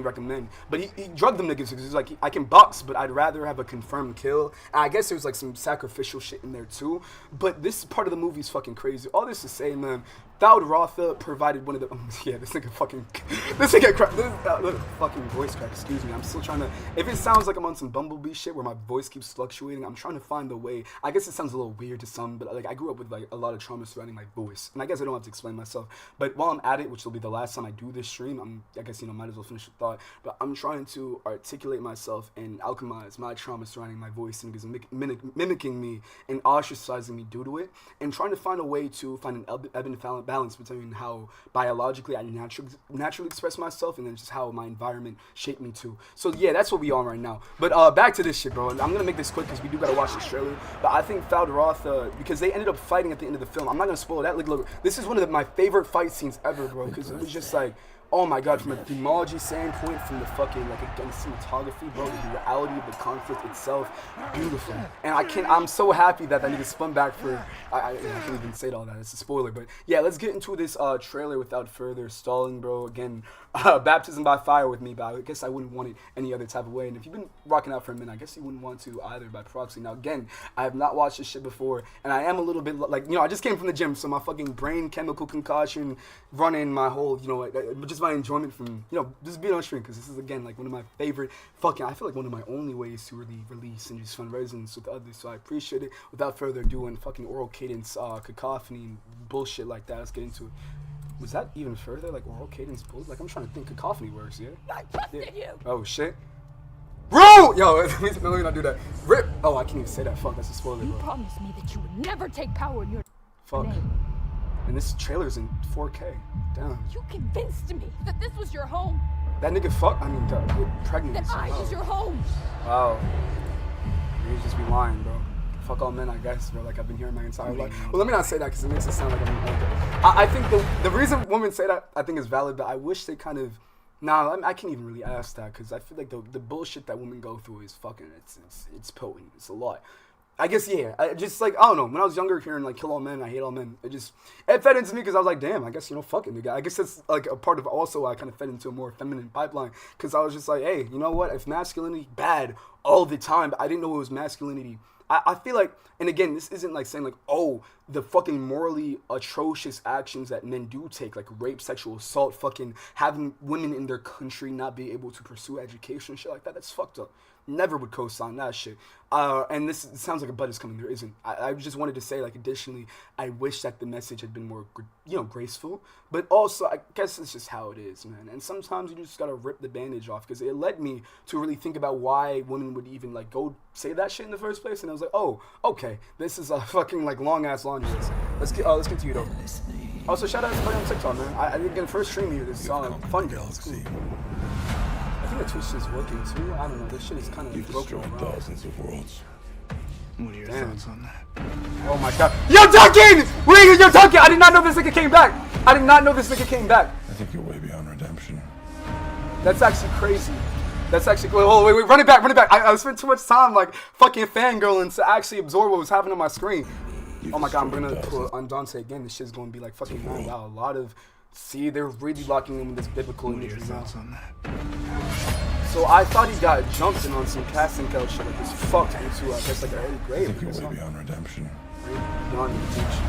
recommend. But he drugged them niggas because he's like, I can box, but I'd rather have a confirmed kill. And I guess there's like some sacrificial shit in there too. But this part of the movie is fucking crazy. All this to say, man, Fade Rotha provided one of the this nigga fucking fucking voice crack, excuse me. I'm still trying to, if it sounds like I'm on some Bumblebee shit where my voice keeps fluctuating, I'm trying to find the way. I guess it sounds a little weird to some, but like I grew up with like a lot of trauma surrounding my voice, and I guess I don't have to explain myself. But while I'm at it, which will be the last time I do this stream, I guess, you know, might as well finish the thought, but I'm trying to articulate myself and alchemize my trauma surrounding my voice and niggas mimicking me and ostracizing me due to it, and trying to find a way to find an ebb and flow balance between how biologically I naturally express myself and then just how my environment shaped me too. So yeah, that's what we on right now. But back to this shit, bro. I'm gonna make this quick because we do gotta watch this trailer. But I think Fade Rotha, because they ended up fighting at the end of the film. I'm not gonna spoil that. Look, this is one of my favorite fight scenes ever, bro, because it was just like, oh my god, from a themology standpoint, from the fucking, like, again, cinematography, bro, the reality of the conflict itself, beautiful. And I'm so happy that nigga spun back for, I can't even say all that, it's a spoiler, but yeah, let's get into this trailer without further stalling, bro. Again, baptism by fire with me, but I guess I wouldn't want it any other type of way. And if you've been rocking out for a minute, I guess you wouldn't want to either by proxy. Now, again, I have not watched this shit before, and I am a little bit, like, you know, I just came from the gym, so my fucking brain chemical concoction running my whole, you know, just my enjoyment from, you know, just being on stream, because this is, again, like, one of my favorite fucking, I feel like one of my only ways to really release and just find resonance with others, so I appreciate it. Without further ado, and fucking oral cadence, cacophony, and bullshit like that, let's get into it. Was that even further, like, oral cadence bullshit? Like, I'm trying to think cacophony works, yeah? I trusted you! Oh, shit. Bro! Yo, let me not do that. Rip! Oh, I can't even say that. Fuck, that's a spoiler, You bro. promised me that you would never take power in your Fuck. name. And this trailer's in 4K. Damn. You convinced me that this was your home. That nigga get pregnant. That I was your home. Wow. You just be lying, bro. Fuck all men, I guess, bro. Like, I've been hearing my entire life. Well, let me not say that because it makes it sound like I think the reason women say that, I think, is valid, but I wish they kind of... Nah, I can't even really ask that because I feel like the bullshit that women go through is fucking... It's potent. It's a lot. I guess, yeah. I just, like, I don't know. When I was younger, hearing, like, kill all men, I hate all men, it fed into me because I was like, damn, I guess, you know, fuck it, nigga. I guess that's, like, a part of also I kind of fed into a more feminine pipeline because I was just like, hey, you know what? If masculinity bad all the time, but I didn't know it was masculinity. I feel like, and again, this isn't like saying like, oh, the fucking morally atrocious actions that men do take, like rape, sexual assault, fucking having women in their country not be able to pursue education and shit like that, that's fucked up. Never would co-sign that shit. And this sounds like a but is coming. There isn't. I just wanted to say, like, additionally, I wish that the message had been more, graceful. But also, I guess it's just how it is, man. And sometimes you just gotta rip the bandage off, because it led me to really think about why women would even, like, go say that shit in the first place. And I was like, oh, okay, this is a fucking, like, long-ass laundry list. Let's continue, though. Also, shout out to everybody on TikTok, man. I didn't get a first stream here. This is fun, girl. It's cool. I think the Twitch is working too. I don't know. This shit is kind of broken. Thousands of worlds. What are your thoughts on that? Oh my god. Yo, Duncan! Wait, yo, Duncan! I did not know this nigga came back. I did not know this nigga came back. I think you're way beyond redemption. That's actually crazy. That's actually cool. Wait, run it back. I spent too much time, like, fucking fangirling to actually absorb what was happening on my screen. Oh my god, I'm gonna put on Dante again. This shit's gonna be like fucking wow. A lot of. See, they're really locking in with this biblical imagery now. So I thought he got jumped in on some casting couch shit, like just fucked into, I guess, like an early grave. I think you're way beyond redemption. Beyond redemption.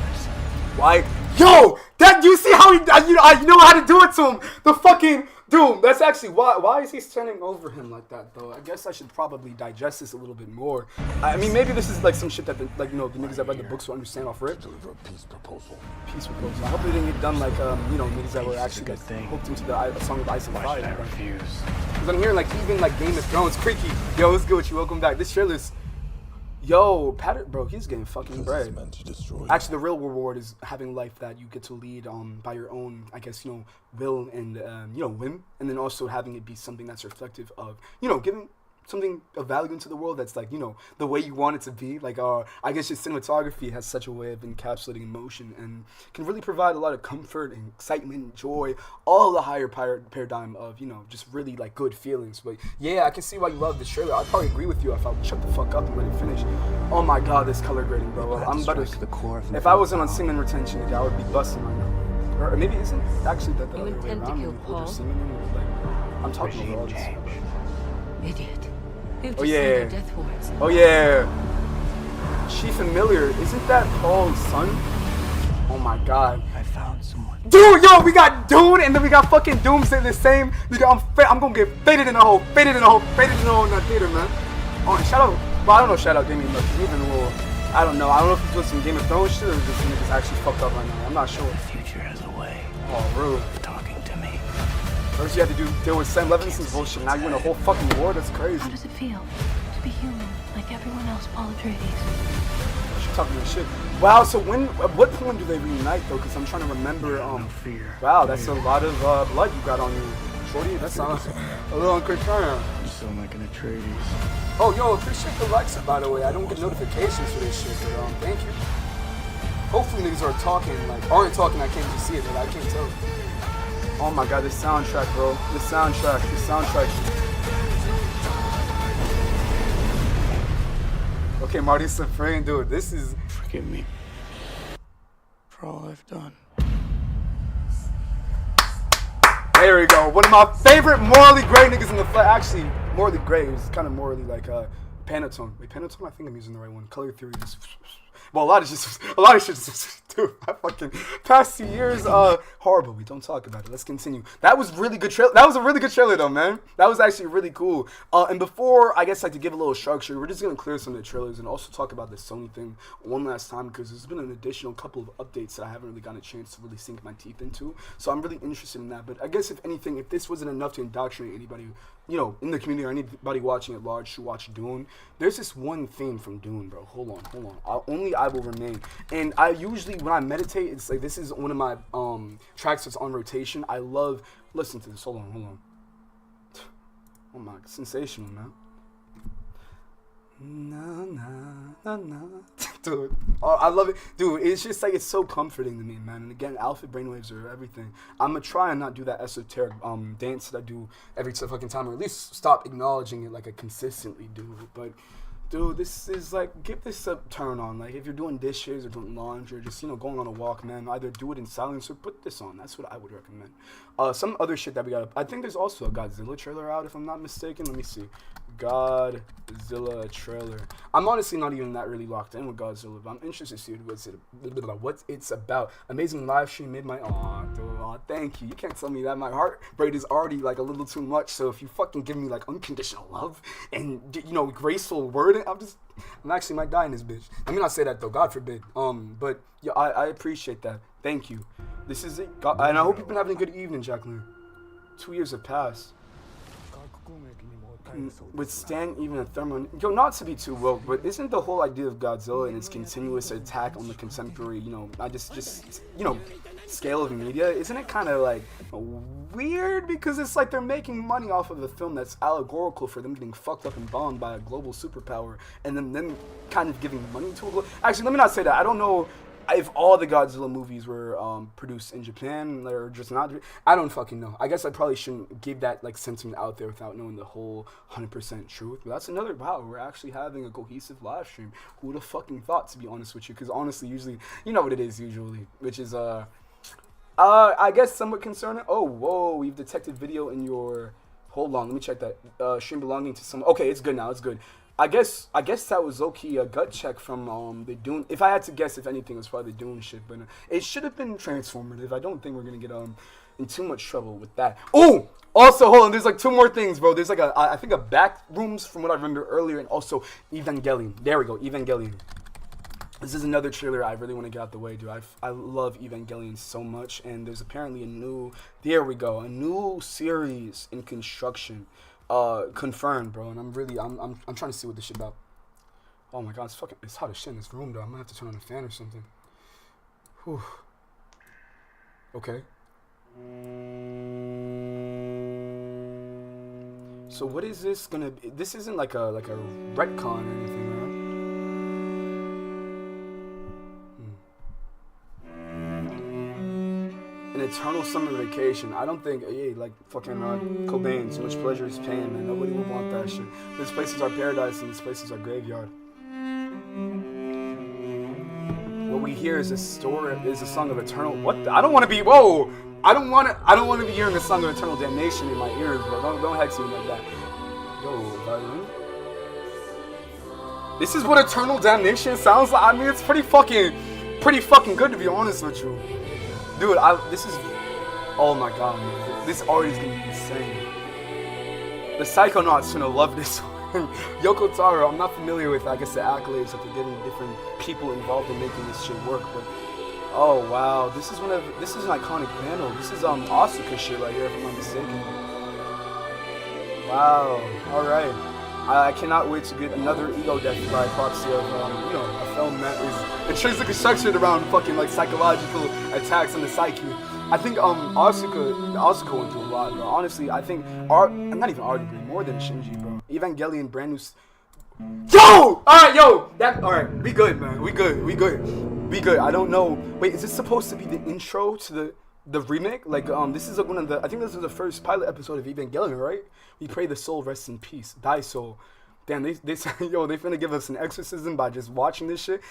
Why? Yo! That, you see how he, I know how to do it to him! The fucking, dude, that's actually, why is he standing over him like that, though? I guess I should probably digest this a little bit more. I mean, maybe this is like some shit that, the niggas that read the books will understand off rip. Deliver a peace proposal. Peace proposal. I hope they didn't get done like, niggas that were actually like, hooked into the song of Ice and Fire. I refuse. Because I'm hearing, like, even like Game of Thrones, Creaky. Yo, what's good with you? Welcome back. This trailer's, yo, bro, he's getting fucking bread. Actually, the real reward is having life that you get to lead by your own, I guess, will and, whim. And then also having it be something that's reflective of, giving something of value into the world that's like, the way you want it to be. Like, I guess your cinematography has such a way of encapsulating emotion and can really provide a lot of comfort and excitement and joy, all the higher paradigm of, just really like good feelings. But yeah, I can see why you love this trailer. I'd probably agree with you if I would shut the fuck up and let it finish. Oh my god, this color grading, bro. I'm about to, if I wasn't on semen retention, I would be busting right now. Or maybe it isn't actually that the other way around. I'm talking about all this. Idiot. Oh yeah. Oh yeah. Chief Familiar, isn't that Paul's son? Oh my god. I found someone. Dude, yo, we got Dune and then we got fucking Doomsday the same. I'm gonna get faded in the hole in that theater, man. Oh, and shout out, well, I don't know, shout out Damien, but he's even a little, I don't know if he's doing some Game of Thrones shit or this nigga's actually fucked up right now. I'm not sure. The future has a way. Oh, rude. Of talking to me. First you had to deal with Sam Levinson's bullshit, now you're in a whole fucking war, that's crazy. How does it feel to be human like everyone else, Paul Atreides? She's talking this shit. Wow, so at what point do they reunite though? Because I'm trying to remember, no fear. Wow, that's a lot of blood you got on you. Shorty, that sounds a little unconcerned. You sound like an Atreides. Oh, yo, appreciate the likes, by the way. I don't get notifications for this shit, but thank you. Hopefully niggas aren't talking, I can't just see it, but I can't tell. Oh my god, this soundtrack, bro. This soundtrack. Okay, Marty Safrain, dude, this is... Forgive me for all I've done. There we go. One of my favorite morally gray niggas in the flesh. Actually, morally gray. It was kind of morally like Pantone. Wait, Pantone? I think I'm using the right one. Color theory. Well, a lot of shit just, dude, I fucking, past 2 years, horrible. We don't talk about it. Let's continue. That was really good trailer. That was a really good trailer, though, man. That was actually really cool. And before, I guess, like, to give a little structure, we're just going to clear some of the trailers and also talk about the Sony thing one last time, because there's been an additional couple of updates that I haven't really gotten a chance to really sink my teeth into. So I'm really interested in that. But I guess, if anything, if this wasn't enough to indoctrinate anybody, in the community or anybody watching at large to watch Dune, there's this one theme from Dune, bro. Hold on. Only I Will Remain. And I usually, when I meditate, it's like, this is one of my tracks that's on rotation. I love, listen to this. Hold on. Oh my, sensational, man. Na. Dude, I love it. Dude, it's just like, it's so comforting to me, man. And again, alpha brainwaves are everything. I'm gonna try and not do that esoteric dance that I do every fucking time, or at least stop acknowledging it like I consistently do. But dude, this is like, give this a turn on. Like, if you're doing dishes or doing laundry or just, going on a walk, man, either do it in silence or put this on. That's what I would recommend. Some other shit that we got, I think there's also a Godzilla trailer out, if I'm not mistaken. Let me see. Godzilla trailer. I'm honestly not even that really locked in with Godzilla, but I'm interested to see what it's about. Amazing live stream made my thank you. You can't tell me that. My heart rate is already like a little too much. So if you fucking give me like unconditional love and graceful wording, I'm actually might die in this bitch. Let me not say that though, God forbid. But yeah, I appreciate that. Thank you. This is it, and I hope you've been having a good evening, Jacqueline. 2 years have passed. Withstand even a thermal. Not to be too woke, but isn't the whole idea of Godzilla and its continuous attack on the contemporary, scale of media, isn't it kind of like weird? Because it's like they're making money off of a film that's allegorical for them getting fucked up and bombed by a global superpower, and then them kind of giving money to a actually, let me not say that. I don't know if all the Godzilla movies were produced in Japan or just not. I don't fucking know. I guess I probably shouldn't give that like sentiment out there without knowing the whole 100% truth. But that's another, wow, we're actually having a cohesive live stream. Who would have fucking thought, to be honest with you? Because honestly, usually, you know what it is usually, which is I guess somewhat concerning. Oh, whoa, we've detected video in your, hold on, let me check that. Stream belonging to someone. Okay, it's good now, it's good. I guess that was low-key a gut check from the Dune. If I had to guess, if anything, it was probably the Dune shit. But it should have been transformative. I don't think we're gonna get in too much trouble with that. Oh, also, hold on. There's like 2 more things, bro. There's like I think a back rooms from what I remember earlier, and also Evangelion. There we go, Evangelion. This is another trailer I really want to get out the way, dude. I love Evangelion so much, and there's apparently a new series in construction. Confirmed, bro, and I'm trying to see what this shit about. Oh my god, it's hot as shit in this room, though. I'm gonna have to turn on the fan or something. Whew. Okay. So what is this gonna be? This isn't like a retcon or anything, right? An eternal summer vacation. I don't think, like fucking Cobain, so much pleasure is pain, man. Nobody would want that shit. This place is our paradise and this place is our graveyard. What we hear is a song of eternal. What? I don't want to be. Whoa! I don't want to be hearing a song of eternal damnation in my ears, bro. Don't hex me like that. Yo, violin. This is what eternal damnation sounds like. I mean, it's pretty fucking good, to be honest with you. Dude, this is, oh my god, man. This already is gonna be insane. The Psychonauts gonna love this one. Yoko Taro, I'm not familiar with, I guess, the accolades that they're getting different people involved in making this shit work, but oh wow, this is an iconic panel. This is Asuka shit right here, if I'm not mistaken. Wow, alright. I cannot wait to get another ego death by proxy of, a film that is intrinsically structured around fucking, like, psychological attacks on the psyche. I think, Asuka went through a lot, bro. Honestly, I think, I'm not even arguing, more than Shinji, bro. Evangelion, brand new... Yo! Alright, yo! Alright, we good, man. We good. I don't know. Wait, is this supposed to be the intro to the remake? Like, this is one of the... I think this is the first pilot episode of Evangelion, right? We pray the soul rests in peace. Thy soul. Damn, they finna give us an exorcism by just watching this shit.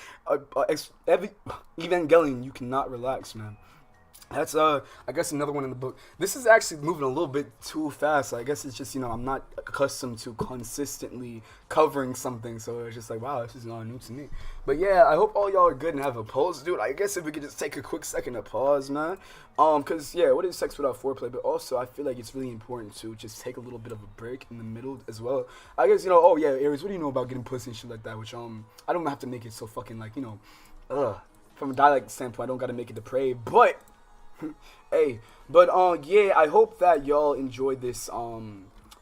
Evangelion, you cannot relax, man. That's, I guess another one in the book. This is actually moving a little bit too fast. I guess it's just, I'm not accustomed to consistently covering something. So it's just like, wow, this is not new to me. But yeah, I hope all y'all are good and have a pause, dude. I guess if we could just take a quick second to pause, man. Cause yeah, what is sex without foreplay? But also, I feel like it's really important to just take a little bit of a break in the middle as well. I guess, oh yeah, Aries, what do you know about getting pussy and shit like that? Which, I don't have to make it so fucking like, from a dialect standpoint, I don't gotta make it depraved, but... Hey, but yeah, I hope that y'all enjoyed this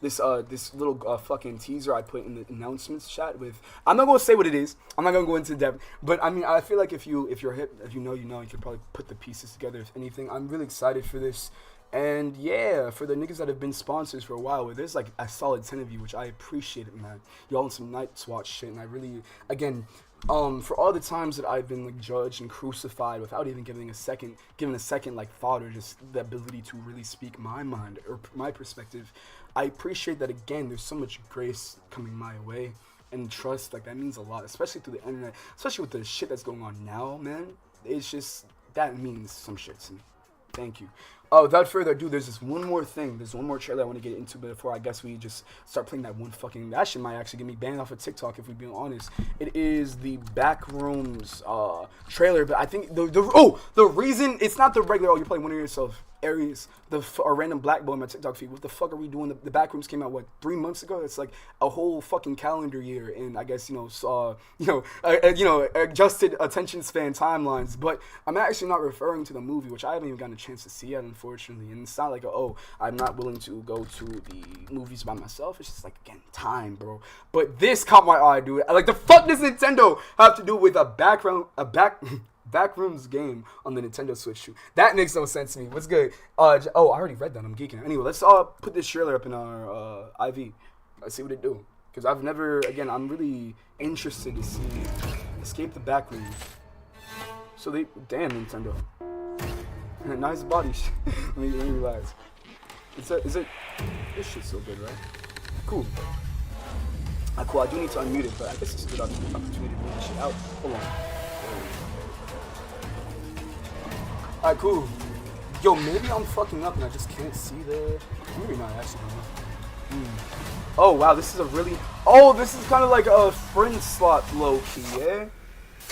this little fucking teaser I put in the announcements chat with. I'm not gonna say what it is. I'm not gonna go into depth, but I mean, I feel like if you're hip, if you know, you could probably put the pieces together. If anything, I'm really excited for this. And yeah, for the niggas that have been sponsors for a while, where there's like a solid 10 of you, which I appreciate it, man. Y'all on some Night's Watch shit, and I really, again, for all the times that I've been like judged and crucified without even giving a second like thought or just the ability to really speak my mind or my perspective, I appreciate that. Again, there's so much grace coming my way and trust. Like, that means a lot, especially through the internet, especially with the shit that's going on now, man. It's just, that means some shit to me. Thank you. Without further ado, there's this one more thing. There's one more trailer I want to get into before I guess we just start playing that one fucking. That shit might actually get me banned off of TikTok if we're being honest. It is the Backrooms trailer, but I think the reason it's not the regular. Oh, you're playing one of yourself. Aries, a random black boy on my TikTok feed. What the fuck are we doing? The Backrooms came out 3 months ago. It's like a whole fucking calendar year, and I guess adjusted attention span timelines. But I'm actually not referring to the movie, which I haven't even gotten a chance to see yet, unfortunately. And it's not like I'm not willing to go to the movies by myself. It's just like again time, bro. But this caught my eye, dude. Like the fuck does Nintendo have to do with a Backrooms game on the Nintendo Switch 2. That makes no sense to me. What's good? I already read that. I'm geeking. Anyway, let's put this trailer up in our IV. Let's see what it do. Because I'm really interested to see Escape the Backrooms. So damn Nintendo. Nice body. let me relax. Is it? This shit's so good, right? Cool. Cool. I do need to unmute it, but I guess it's a good opportunity to move this shit out. Hold on. Alright, cool. Yo, maybe I'm fucking up and I just can't see maybe not, actually. Oh, wow, this is this is kind of like a friend slot low-key, yeah?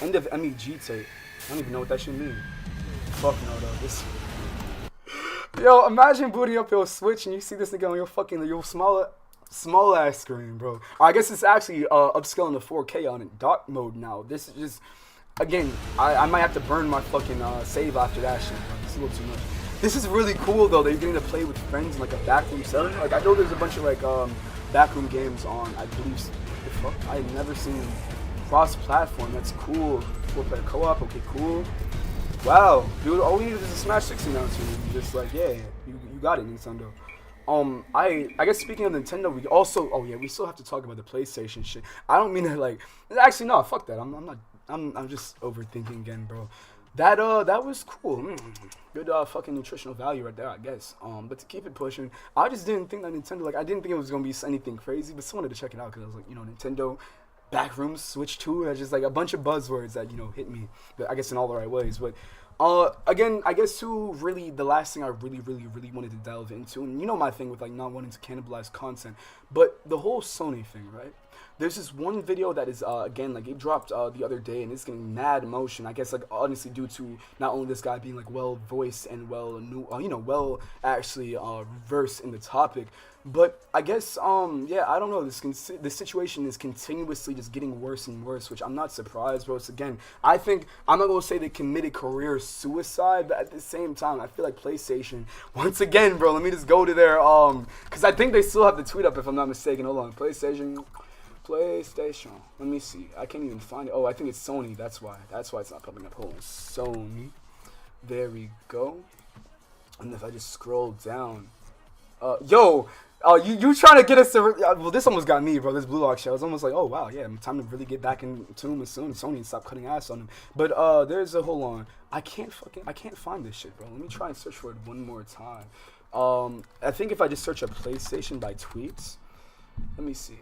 End of MEG tape. I don't even know what that shit means. Fuck no, though. Yo, imagine booting up your Switch and you see this nigga on your small ass screen, bro. I guess it's actually upscaling to 4K on it, dark mode now. This is just... Again, I might have to burn my fucking save after that shit, bro. It's a little too much. This is really cool, though, that you're getting to play with friends in, like, a backroom setting. Like, I know there's a bunch of, like, backroom games on, I believe, the fuck? I've never seen cross-platform. That's cool. Four-player co-op, okay, cool. Wow, dude, all we need is a Smash 60 now, too. Just like, yeah, you got it, Nintendo. I guess speaking of Nintendo, we also, we still have to talk about the PlayStation shit. I don't mean to, like, actually, no, fuck that. I'm just overthinking again, bro. That was cool. Good fucking nutritional value right there, I guess. But to keep it pushing, I just didn't think that Nintendo, I didn't think it was gonna be anything crazy, but still wanted to check it out because I was like, Nintendo Backrooms Switch 2, just like a bunch of buzzwords that hit me, but I guess in all the right ways. But again, I guess too, really, the last thing I really wanted to delve into, and my thing with not wanting to cannibalize content, but the whole Sony thing, right? There's this one video that is, again, it dropped the other day, and it's getting mad motion. I guess, honestly, due to not only this guy being, well-voiced and well actually versed in the topic, but I guess, I don't know, this situation is continuously just getting worse and worse, which I'm not surprised, bro. It's, again, I think, I'm not going to say they committed career suicide, but at the same time, I feel like PlayStation, once again, bro, let me just go to their, because I think they still have the tweet up, if I'm not mistaken. Hold on, PlayStation, let me see. I can't even find it. Oh, I think it's Sony. That's why it's not popping up. Hold on, Sony. There we go. And if I just scroll down, you trying to get us to? Well, this almost got me, bro. This Blue Lock show. It's almost like, oh wow, yeah, time to really get back in tune with Sony and stop cutting ass on them. But hold on. I can't find this shit, bro. Let me try and search for it one more time. I think if I just search a PlayStation by tweets, let me see.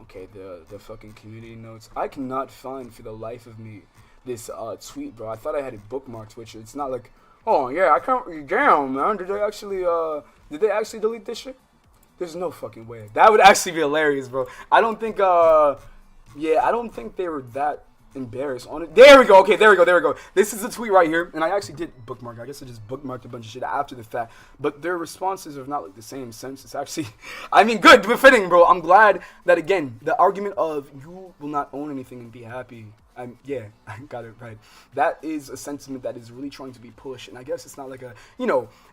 Okay, the fucking community notes. I cannot find for the life of me this tweet, bro. I thought I had it bookmarked, which it's not like, oh yeah, I can't. Damn, man. Did they actually delete this shit? There's no fucking way. That would actually be hilarious, bro. I don't think I don't think they were that embarrassed on it. There we go. Okay, there we go. This is the tweet right here, and I actually did bookmark. I guess I just bookmarked a bunch of shit after the fact, but their responses are not the same sense. It's actually, good, befitting, bro. I'm glad that, again, the argument of you will not own anything and be happy. I got it right. That is a sentiment that is really trying to be pushed, and I guess it's not like a,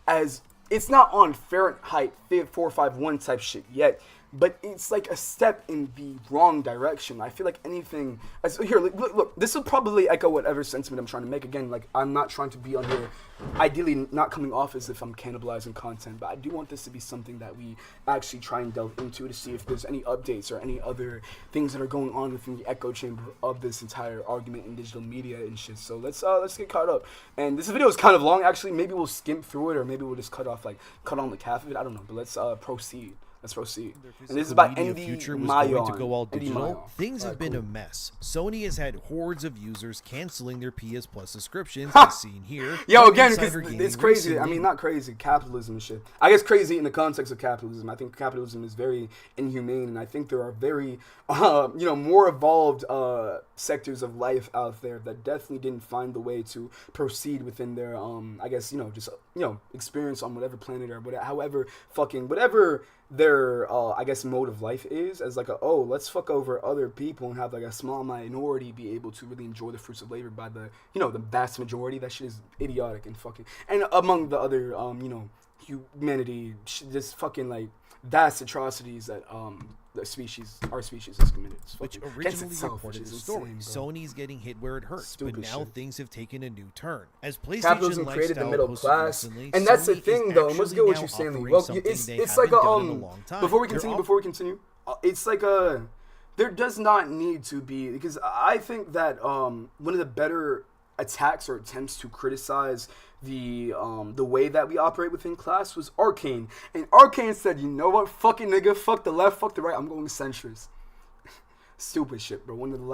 as it's not on Fahrenheit 451 type shit yet. But it's like a step in the wrong direction. I feel like anything... Here, look, this will probably echo whatever sentiment I'm trying to make. Again, I'm not trying to be on here, ideally not coming off as if I'm cannibalizing content, but I do want this to be something that we actually try and delve into to see if there's any updates or any other things that are going on within the echo chamber of this entire argument in digital media and shit. So let's get caught up. And this video is kind of long, actually. Maybe we'll skimp through it, or maybe we'll just cut on like half of it. I don't know, but let's proceed. Let's proceed. Their And this is physical by media Andy future was Mayon. going to go all Andy digital. Mayon. Things have been cool. a mess. Sony has had hordes of users canceling their PS Plus subscriptions, as seen here. Yo, from again, because Insider Gaming it's crazy. I recently. mean, not crazy, capitalism and shit. I guess crazy in the context of capitalism. I think capitalism is very inhumane, and I think there are very, more evolved sectors of life out there that definitely didn't find the way to proceed within their, experience on whatever planet or whatever their mode of life is, as like let's fuck over other people and have like a small minority be able to really enjoy the fruits of labor by the the vast majority. That shit is idiotic and fucking, and among the other humanity, just fucking like vast atrocities that our species has committed. It's Which fucking originally against itself, reported which the is story. insane, bro. Sony's getting hit where it hurts, Stupid but now shit. things have taken a new turn. As PlayStation Capitalism created the Lifestyle middle posted class, recently, and that's the Sony thing, is though. Let's actually get what now you're saying. offering Well, something it's they like haven't a done in a long time. before we They're continue, it's like a there does not need to be, because I think that one of the better attacks or attempts to criticize the way that we operate within class was Arcane, and Arcane said, you know what, fucking nigga, fuck the left, fuck the right, I'm going centrist. Stupid shit, bro. One of the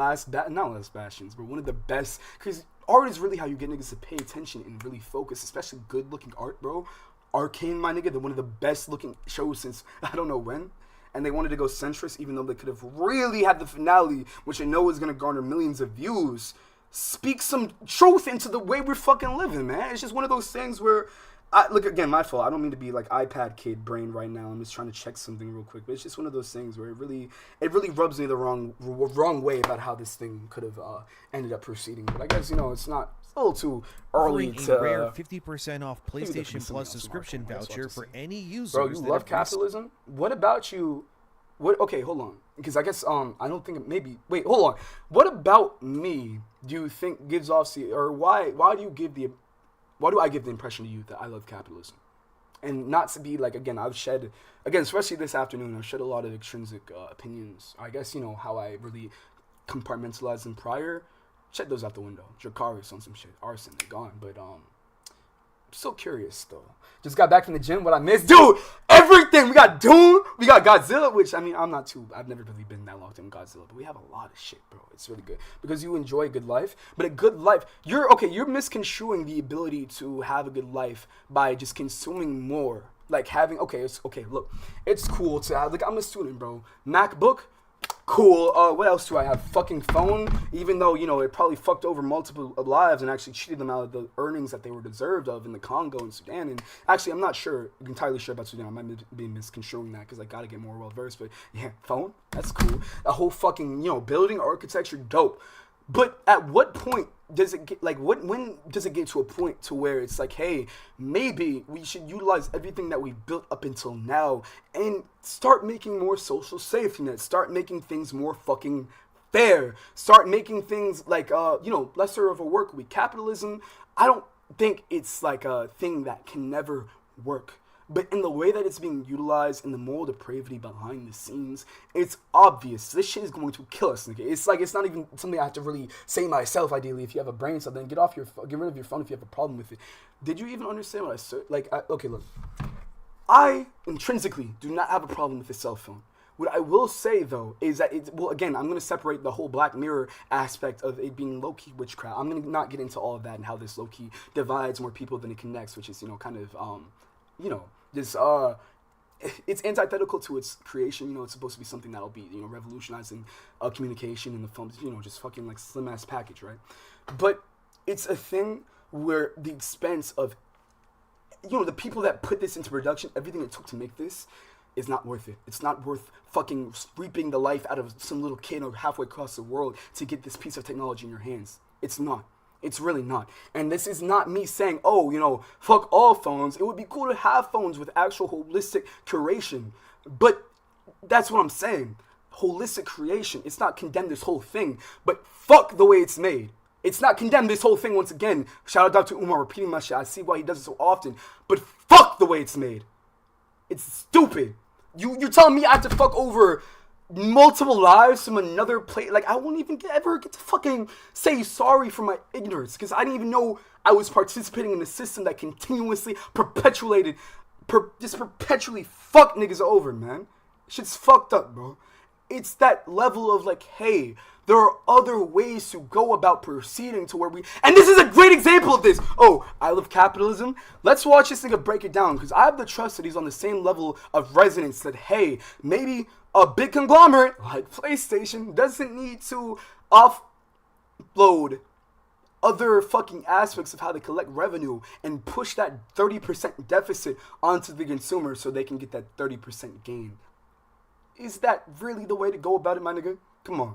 not last bastions, but one of the best, because art is really how you get niggas to pay attention and really focus, especially good looking art, bro. Arcane, my nigga, they're one of the best looking shows since I don't know when. And they wanted to go centrist, even though they could have really had the finale, which I know is gonna garner millions of views, speak some truth into the way we're fucking living, man. It's just one of those things where, look, again, my fault. I don't mean to be like iPad kid brain right now. I'm just trying to check something real quick. But it's just one of those things where it really rubs me the wrong way about how this thing could have ended up proceeding. But I guess, it's not. It's a little too early offering to. a rare 50% off maybe there could be PlayStation something Plus else in subscription Arcane, that's what I voucher have to for say. any users. Bro, you that love have capitalism? What about you? What? Okay, hold on. Because I guess I don't think maybe. Wait, hold on. What about me do you think gives off or why do I give the impression to you that I love capitalism? And not to be like, again, especially this afternoon, I've shed a lot of extrinsic opinions. I guess, how I really compartmentalized them prior. Shed those out the window. Dracarys on some shit. Arson, they're gone. But, still curious, though. Just got back from the gym. What I missed? Dude, everything! We got Dune. We got Godzilla, which, I mean, I've never really been that locked in Godzilla. But we have a lot of shit, bro. It's really good. Because you enjoy a good life. But a good life, you're misconstruing the ability to have a good life by just consuming more. Like having, look. It's cool to have, like, I'm a student, bro. MacBook, cool. What else do I have? Fucking phone. Even though, it probably fucked over multiple lives and actually cheated them out of the earnings that they were deserved of in the Congo and Sudan. And actually, I'm not entirely sure about Sudan. I might be misconstruing that because I gotta get more well versed. But yeah, phone. That's cool. A whole fucking, building architecture, dope. But at what point does it get, like, when does it get to a point to where it's like, hey, maybe we should utilize everything that we've built up until now and start making more social safety nets, start making things more fucking fair, start making things like, lesser of a work week. Capitalism, I don't think it's like a thing that can never work. But in the way that it's being utilized, in the moral depravity behind the scenes, it's obvious. This shit is going to kill us, nigga. It's like, it's not even something I have to really say myself, ideally. If you have a brain cell, then get rid of your phone if you have a problem with it. Did you even understand what I said? Like, okay, look. I intrinsically do not have a problem with a cell phone. What I will say, though, is that again, I'm going to separate the whole Black Mirror aspect of it being low-key witchcraft. I'm going to not get into all of that and how this low-key divides more people than it connects, which is, kind of, this it's antithetical to its creation. It's supposed to be something that'll be, revolutionizing communication in the phone, just fucking like slim ass package, right? But it's a thing where the expense of, the people that put this into production, everything it took to make this is not worth it. It's not worth fucking reaping the life out of some little kid or halfway across the world to get this piece of technology in your hands. It's not. It's really not. And this is not me saying, fuck all phones. It would be cool to have phones with actual holistic curation. But that's what I'm saying. Holistic creation. It's not condemn this whole thing, but fuck the way it's made. It's not condemn this whole thing once again. Shout out Dr. Umar repeating my shit. I see why he does it so often. But fuck the way it's made. It's stupid. You're telling me I have to fuck over multiple lives from another place? Like, I won't even ever get to fucking say sorry for my ignorance, because I didn't even know I was participating in a system that continuously perpetually fuck niggas over, man. Shit's fucked up, bro. It's that level of like, hey, there are other ways to go about proceeding to where we... And this is a great example of this. Oh, I love capitalism. Let's watch this nigga break it down, because I have the trust that he's on the same level of resonance that, hey, maybe a big conglomerate like PlayStation doesn't need to offload other fucking aspects of how they collect revenue and push that 30% deficit onto the consumer so they can get that 30% gain. Is that really the way to go about it, my nigga? Come on.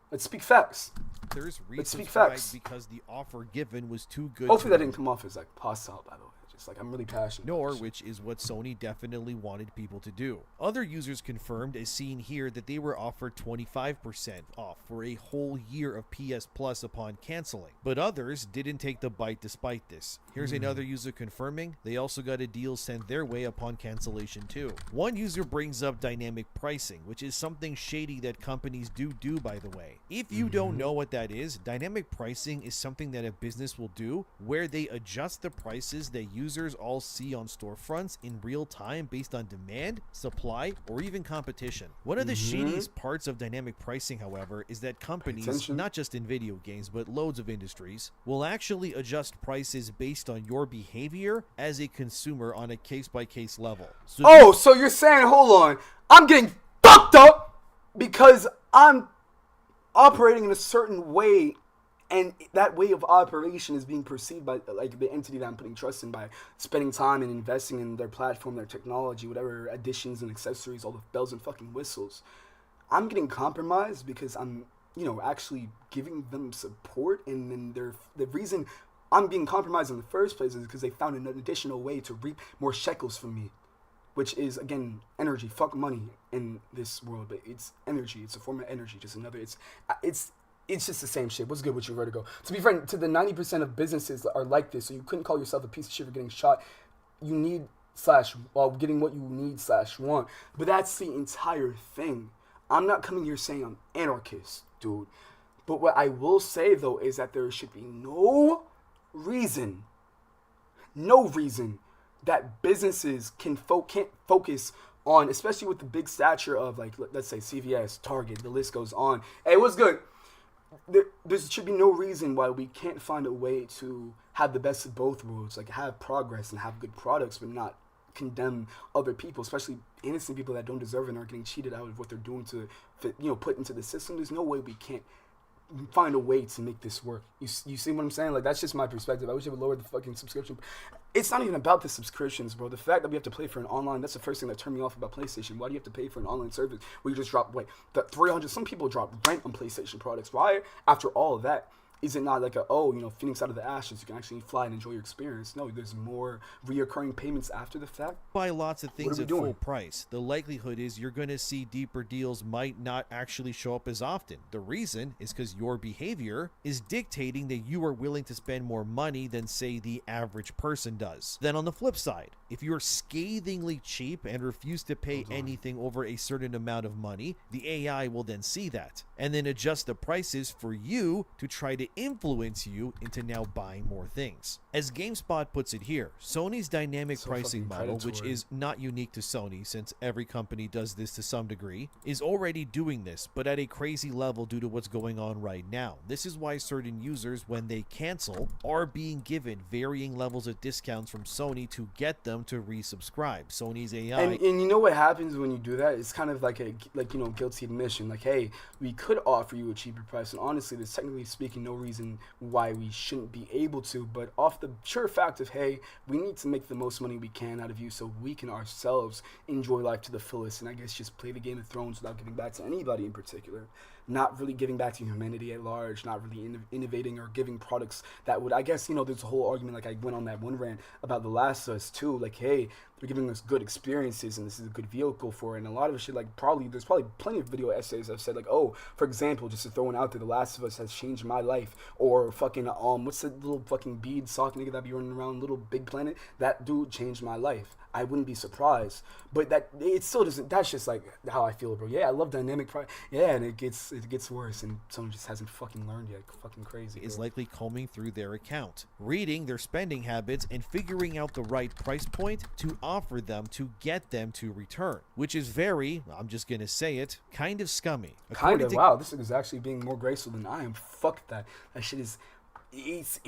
Let's speak facts. There's Let's speak resubscribed facts. because the offer given was too good. Hopefully that didn't come off as like hostile, by the way. Just like, I'm really passionate. Nor, which is what Sony definitely wanted people to do. Other users confirmed, as seen here, that they were offered 25% off for a whole year of PS Plus upon canceling. But others didn't take the bite despite this. Here's another user confirming they also got a deal sent their way upon cancellation too. One user brings up dynamic pricing, which is something shady that companies do by the way. If you don't know what that is, dynamic pricing is something that a business will do where they adjust the prices that users all see on storefronts in real time based on demand, supply, or even competition. One of the shadiest parts of dynamic pricing, however, is that companies, not just in video games, but loads of industries, will actually adjust prices based on your behavior as a consumer on a case-by-case level. So you're saying, hold on, I'm getting fucked up because I'm operating in a certain way, and that way of operation is being perceived by like the entity that I'm putting trust in by spending time and investing in their platform, their technology, whatever additions and accessories, all the bells and fucking whistles. I'm getting compromised because I'm, actually giving them support, and then the reason I'm being compromised in the first place is because they found an additional way to reap more shekels from me, which is, again, energy. Fuck money in this world, but it's energy. It's a form of energy. Just another. It's just the same shit. What's good with you, Vertigo? To be frank, to the 90% of businesses are like this, so you couldn't call yourself a piece of shit for getting shot. You need getting what you need /want. But that's the entire thing. I'm not coming here saying I'm anarchist, dude. But what I will say, though, is that there should be no reason that businesses can't focus on, especially with the big stature of, like, let's say CVS, Target, the list goes on. Hey, what's good? There should be no reason why we can't find a way to have the best of both worlds, like have progress and have good products, but not condemn other people, especially innocent people that don't deserve it and are getting cheated out of what they're doing to, put into the system. There's no way we can't find a way to make this work. You see what I'm saying? Like, that's just my perspective. I wish they would lower the fucking subscription. It's not even about the subscriptions, bro. The fact that we have to pay for an online, that's the first thing that turned me off about PlayStation. Why do you have to pay for an online service where you just drop, the 300, some people drop rent on PlayStation products. Why, after all of that, is it not like Phoenix out of the ashes, you can actually fly and enjoy your experience? No, there's more reoccurring payments after the fact. Buy lots of things at full price. The likelihood is you're going to see deeper deals might not actually show up as often. The reason is because your behavior is dictating that you are willing to spend more money than, say, the average person does. Then on the flip side, if you're scathingly cheap and refuse to pay anything over a certain amount of money, the AI will then see that and then adjust the prices for you to try to influence you into now buying more things. As GameSpot puts it here, Sony's dynamic pricing model, which is not unique to Sony since every company does this to some degree, is already doing this, but at a crazy level due to what's going on right now. This is why certain users, when they cancel, are being given varying levels of discounts from Sony to get them to resubscribe. Sony's AI... And you know what happens when you do that? It's kind of like guilty admission. Like, hey, we could offer you a cheaper price, and honestly, there's technically speaking no reason why we shouldn't be able to, but off the sure fact of, hey, we need to make the most money we can out of you so we can ourselves enjoy life to the fullest, and I guess just play the Game of Thrones without giving back to anybody in particular. Not really giving back to humanity at large, not really innovating or giving products that would, I guess, there's a whole argument, like I went on that one rant about The Last of Us too, like, hey, they're giving us good experiences and this is a good vehicle for it, and a lot of shit, like, there's probably plenty of video essays I've said, like, oh, for example, just to throw one out there, The Last of Us has changed my life, or fucking, what's the little fucking bead sock nigga that be running around, Little Big Planet, that dude changed my life. I wouldn't be surprised, but that it still doesn't. That's just like how I feel, bro. Yeah, I love dynamic price. Yeah, and it gets worse, and someone just hasn't fucking learned yet. Fucking crazy. Is likely combing through their account, reading their spending habits, and figuring out the right price point to offer them to get them to return, which is very, I'm just gonna say it, kind of scummy. Kind of. Wow, this is actually being more graceful than I am. Fuck that. That shit is, it's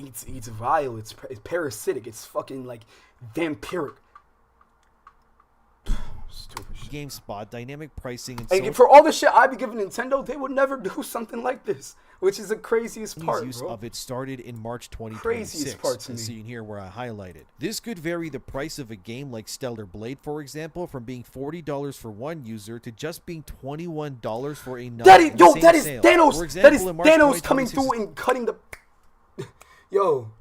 vile. It's parasitic. It's fucking like vampiric. Stupid shit. GameSpot, dynamic pricing, and And for all the shit I'd be giving Nintendo, they would never do something like this, which is the craziest part, use bro. of it started in March 2026. Craziest part to me. As seen here where I highlighted. This could vary the price of a game like Stellar Blade, for example, from being $40 for one user to just being $21 for another. That is sale. Thanos. For example, That is in March Thanos coming 2026 through and cutting the. Yo.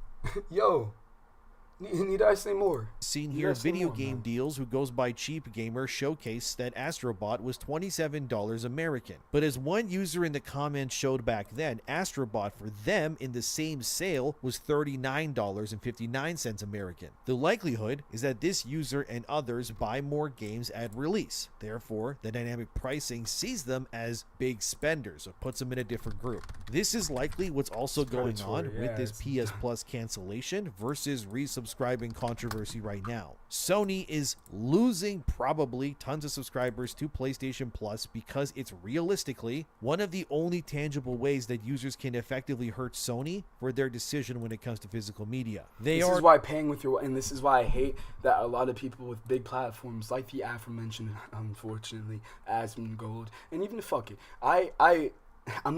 Need I say more? Seen here, video game deals who goes by Cheap Gamer showcased that Astrobot was $27 American. But as one user in the comments showed back then, Astrobot for them in the same sale was $39.59 American. The likelihood is that this user and others buy more games at release. Therefore, the dynamic pricing sees them as big spenders, so puts them in a different group. This is likely what's also going on with this PS Plus cancellation versus resubscribing controversy right now. Sony is losing probably tons of subscribers to PlayStation Plus because it's realistically one of the only tangible ways that users can effectively hurt Sony for their decision when it comes to physical media. This is why paying with your, and this is why I hate that a lot of people with big platforms like the aforementioned, unfortunately, Asmongold, and even fuck it, I'm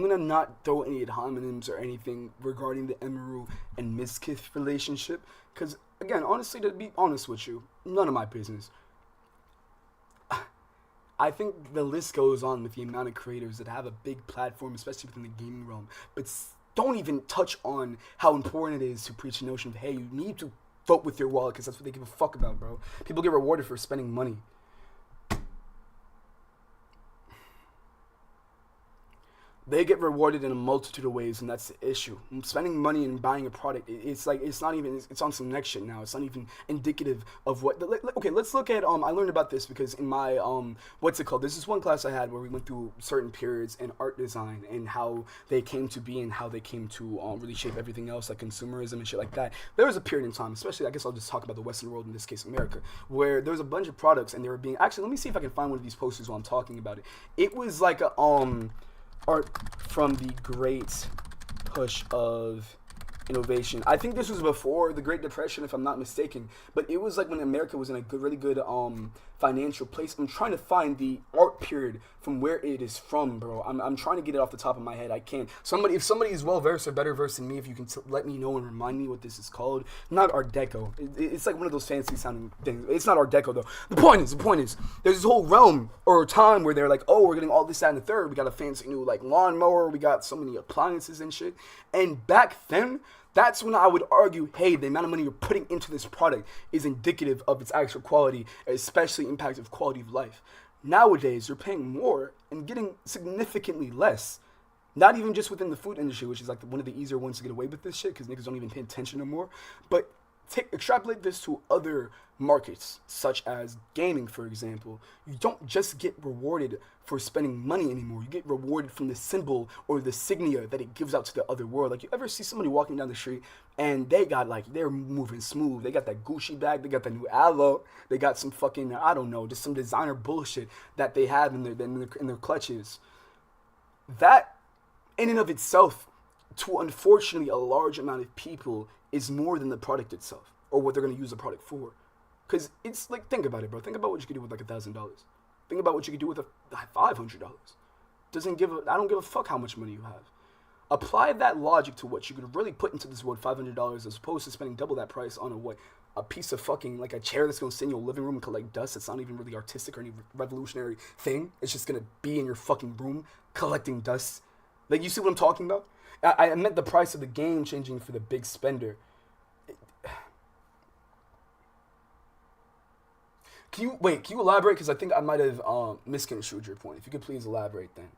gonna not throw any ad hominems or anything regarding the Emerald and Mizkith relationship, because again, honestly, to be honest with you, none of my business. I think the list goes on with the amount of creators that have a big platform, especially within the gaming realm, but don't even touch on how important it is to preach the notion of, hey, you need to vote with your wallet because that's what they give a fuck about, bro. People get rewarded for spending money. They get rewarded in a multitude of ways, and that's the issue. Spending money and buying a product, it's like, it's not even, it's on some next shit now. It's not even indicative of what, okay, let's look at, I learned about this because in my, what's it called? This is one class I had where we went through certain periods in art design and how they came to be and how they came to really shape everything else, like consumerism and shit like that. There was a period in time, especially, I guess I'll just talk about the Western world, in this case, America, where there was a bunch of products and they were being, actually, let me see if I can find one of these posters while I'm talking about it. It was like a, art from the great push of innovation. I think this was before the Great Depression, if I'm not mistaken, but it was like when America was in a really good financial place. I'm trying to find the art period from where it is from, bro. I'm trying to get it off the top of my head. I can't. If somebody is well versed or better versed than me, if you can let me know and remind me what this is called. Not Art Deco. It's like one of those fancy sounding things. It's not Art Deco though. The point is, there's this whole realm or time where they're like, oh, we're getting all this, that, and the third. We got a fancy new like lawnmower. We got so many appliances and shit. And back then, that's when I would argue, hey, the amount of money you're putting into this product is indicative of its actual quality, especially impact of quality of life. Nowadays, you're paying more and getting significantly less. Not even just within the food industry, which is like one of the easier ones to get away with this shit because niggas don't even pay attention no more. But extrapolate this to other markets, such as gaming, for example. You don't just get rewarded for spending money anymore. You get rewarded from the symbol or the signia that it gives out to the other world. Like, you ever see somebody walking down the street and they got like, they're moving smooth. They got that Gucci bag. They got that new Aloe. They got some fucking, I don't know, just some designer bullshit that they have in their clutches. That, in and of itself, to unfortunately a large amount of people, is more than the product itself or what they're going to use the product for. Because it's like, think about it, bro. Think about what you could do with like $1,000. Think about what you could do with $500. I don't give a fuck how much money you have. Apply that logic to what you could really put into this world, $500, as opposed to spending double that price on a piece of fucking, like a chair that's going to sit in your living room and collect dust. It's not even really artistic or any revolutionary thing. It's just going to be in your fucking room collecting dust. Like, you see what I'm talking about? I meant the price of the game changing for the big spender. Can you elaborate? Because I think I might have misconstrued your point. If you could please elaborate then.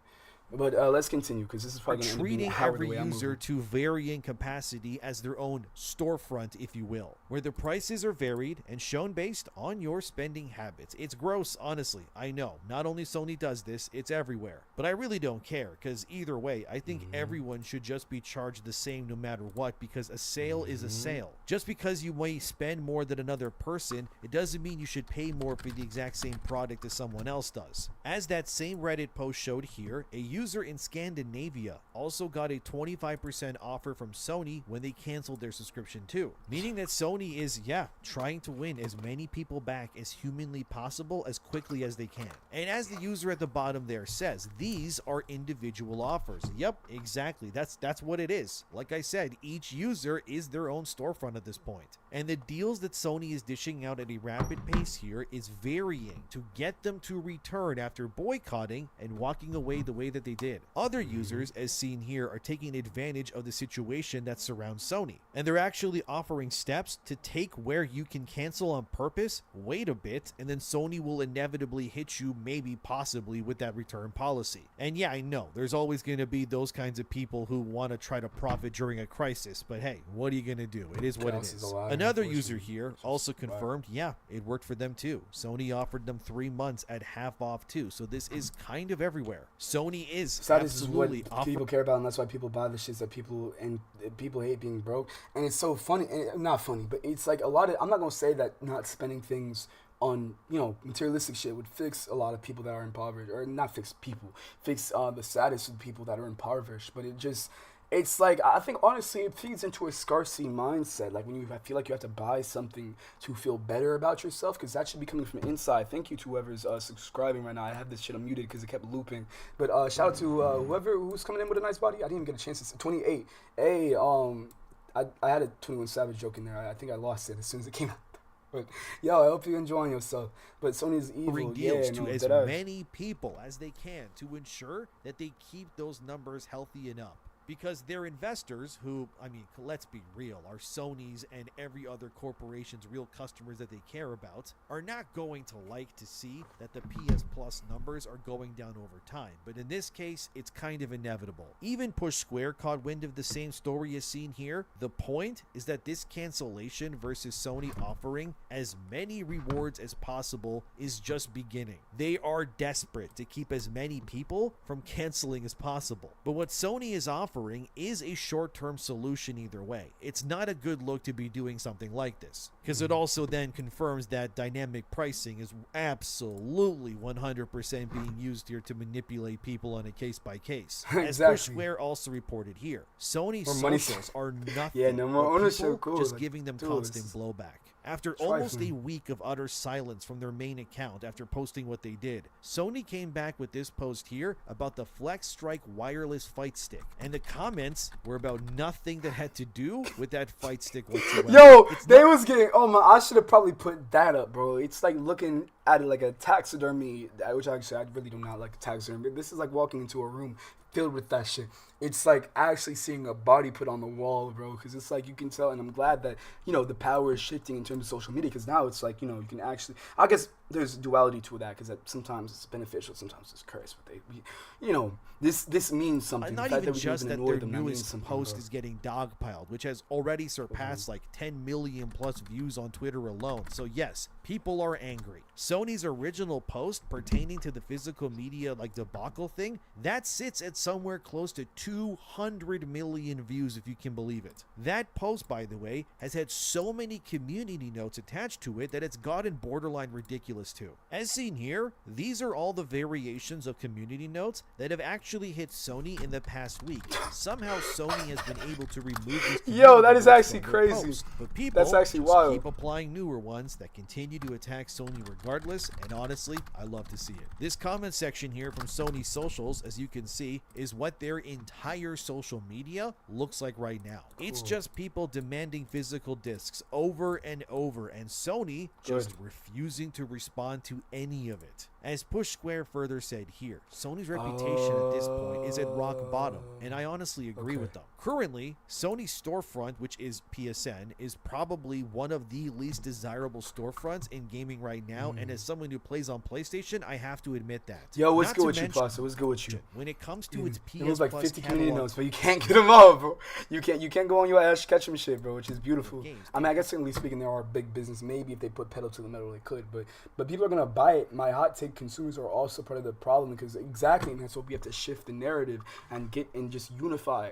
But let's continue because this is probably going to end up being treating how the every way I'm user moving. to varying capacity as their own storefront, if you will, where the prices are varied and shown based on your spending habits. It's gross, honestly. I know. Not only Sony does this, it's everywhere. But I really don't care, because either way, I think everyone should just be charged the same no matter what, because a sale is a sale. Just because you may spend more than another person, it doesn't mean you should pay more for the exact same product as someone else does. As that same Reddit post showed here, a user in Scandinavia also got a 25% offer from Sony when they canceled their subscription too, meaning that Sony is, trying to win as many people back as humanly possible as quickly as they can. And as the user at the bottom there says, these are individual offers. Yep, exactly. That's what it is. Like I said, each user is their own storefront at this point. And the deals that Sony is dishing out at a rapid pace here is varying to get them to return after boycotting and walking away the way that they did. Other users, as seen here, are taking advantage of the situation that surrounds Sony, and they're actually offering steps to take where you can cancel on purpose, wait a bit, and then Sony will inevitably hit you, maybe possibly, with that return policy. And yeah, I know there's always going to be those kinds of people who want to try to profit during a crisis, but hey, what are you going to do? It is what it is. Another user here also confirmed, it worked for them too. Sony offered them 3 months at half off too, so this is kind of everywhere. Sony is absolutely what people care about, and that's why people buy the shits that people hate being broke. And it's so funny, not funny, but it's like a lot of, I'm not gonna say that not spending things on, materialistic shit would fix a lot of people that are impoverished, or not fix people, fix the status of people that are impoverished, but it's like, I think honestly it feeds into a scarcity mindset, like when you feel like you have to buy something to feel better about yourself, because that should be coming from inside. Thank you to whoever's subscribing right now. I have this shit unmuted because it kept looping, but shout out to who's coming in with a nice body. I didn't even get a chance to say 28. Hey, I had a 21 Savage joke in there. I think I lost it as soon as it came out. But yo, I hope you're enjoying yourself. But Sony's evil, deals to as many people as they can to ensure that they keep those numbers healthy enough. Because their investors, who, let's be real, are Sony's and every other corporation's real customers that they care about, are not going to like to see that the PS Plus numbers are going down over time. But in this case, it's kind of inevitable. Even Push Square caught wind of the same story as seen here. The point is that this cancellation versus Sony offering as many rewards as possible is just beginning. They are desperate to keep as many people from canceling as possible. But what Sony is offering is a short-term solution either way. It's not a good look to be doing something like this, because it also then confirms that dynamic pricing is absolutely 100% being used here to manipulate people on a case-by-case. As Push Square also reported here, Sony's socials are nothing but people just giving them constant blowback. After almost a week of utter silence from their main account after posting what they did, Sony came back with this post here about the Flex Strike wireless fight stick, and the comments were about nothing that had to do with that fight stick whatsoever. Yo, they was getting, I should have probably put that up, bro. It's like looking at it like a taxidermy, which actually I really do not like a taxidermy. This is like walking into a room filled with that shit. It's like actually seeing a body put on the wall, bro, because it's like you can tell, and I'm glad that, the power is shifting in terms of social media, because now it's like, you can actually, I guess there's duality to that, because sometimes it's beneficial, sometimes it's cursed, but this means something. Not even just that their newest post is getting dogpiled, which has already surpassed like 10 million plus views on Twitter alone. So yes, people are angry. Sony's original post pertaining to the physical media like debacle thing, that sits at somewhere close to 200 million views, if you can believe it. That post, by the way, has had so many community notes attached to it that it's gotten borderline ridiculous too. As seen here, these are all the variations of community notes that have actually hit Sony in the past week. Somehow Sony has been able to remove these. Yo, that is actually crazy. Posts, but people that's actually just wild. Keep applying newer ones that continue to attack Sony regardless, and honestly, I love to see it. This comment section here from Sony socials, as you can see, is what their entire social media looks like right now. Cool. It's just people demanding physical discs over and over, and Sony just refusing to respond to any of it. As Push Square further said here, Sony's reputation at this point is at rock bottom, and I honestly agree with them. Currently, Sony's storefront, which is PSN, is probably one of the least desirable storefronts in gaming right now, and as someone who plays on PlayStation, I have to admit that. Yo, what's good with you, Pasta? What's good with you? When it comes to its PS It was like Plus 50 community catalog, notes, but you can't get them all, bro. You can't go on your Ash Ketchum shit, bro, which is beautiful. I mean, I guess technically speaking, there are big business. Maybe if they put pedal to the metal, they could, but people are gonna buy it. My hot take: consumers are also part of the problem because exactly, and that's what we have to shift the narrative and just unify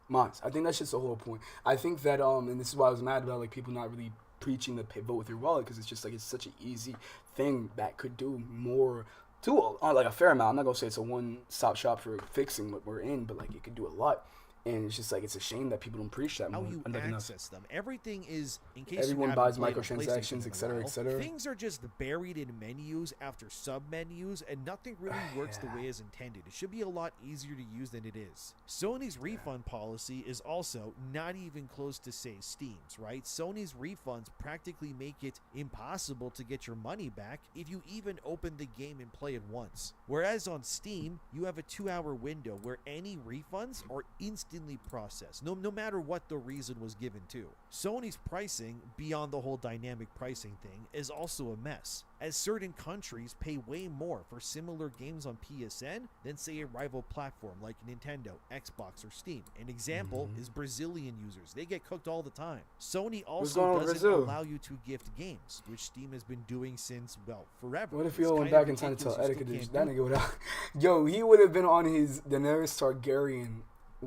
mods. I think that's just the whole point. I think that and this is why I was mad about like people not really preaching the vote with your wallet, because it's just like it's such an easy thing that could do more to like a fair amount. I'm not gonna say it's a one-stop shop for fixing what we're in, but like it could do a lot. And it's just like it's a shame that people don't preach that how more. you access them. Everything is, in case everyone you buys haven't played microtransactions, PlayStation etc., in a while, etc. things are just buried in menus after sub-menus, and nothing really works the way as intended. It should be a lot easier to use than it is. Sony's refund policy is also not even close to, say, Steam's, right? Sony's refunds practically make it impossible to get your money back if you even open the game and play it once. Whereas on Steam, you have a 2-hour window where any refunds are instantly processed, no matter what the reason was given to. Sony's pricing, beyond the whole dynamic pricing thing, is also a mess, as certain countries pay way more for similar games on PSN than, say, a rival platform like Nintendo, Xbox, or Steam. An example is Brazilian users. They get cooked all the time. Sony also doesn't allow you to gift games, which Steam has been doing since, well, forever. What if you went back in time to tell Etiquette that nigga would have... Yo, he would have been on his Daenerys Targaryen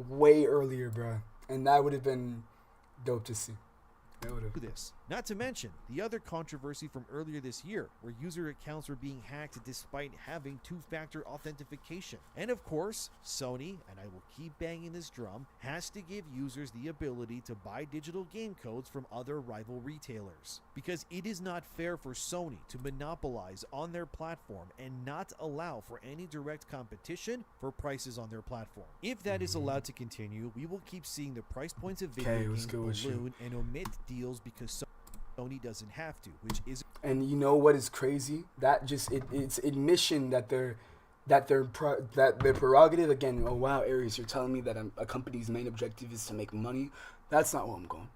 way earlier, bro, and that would have been dope to see. This. Not to mention the other controversy from earlier this year, where user accounts were being hacked despite having two-factor authentication. And of course, Sony, and I will keep banging this drum, has to give users the ability to buy digital game codes from other rival retailers. Because it is not fair for Sony to monopolize on their platform and not allow for any direct competition for prices on their platform. If that is allowed to continue, we will keep seeing the price points of video games balloon and omit deals because Sony doesn't have to, which is. And you know what is crazy? That just it's admission that their prerogative again. Oh wow, Aries, you're telling me that a company's main objective is to make money. That's not where I'm going.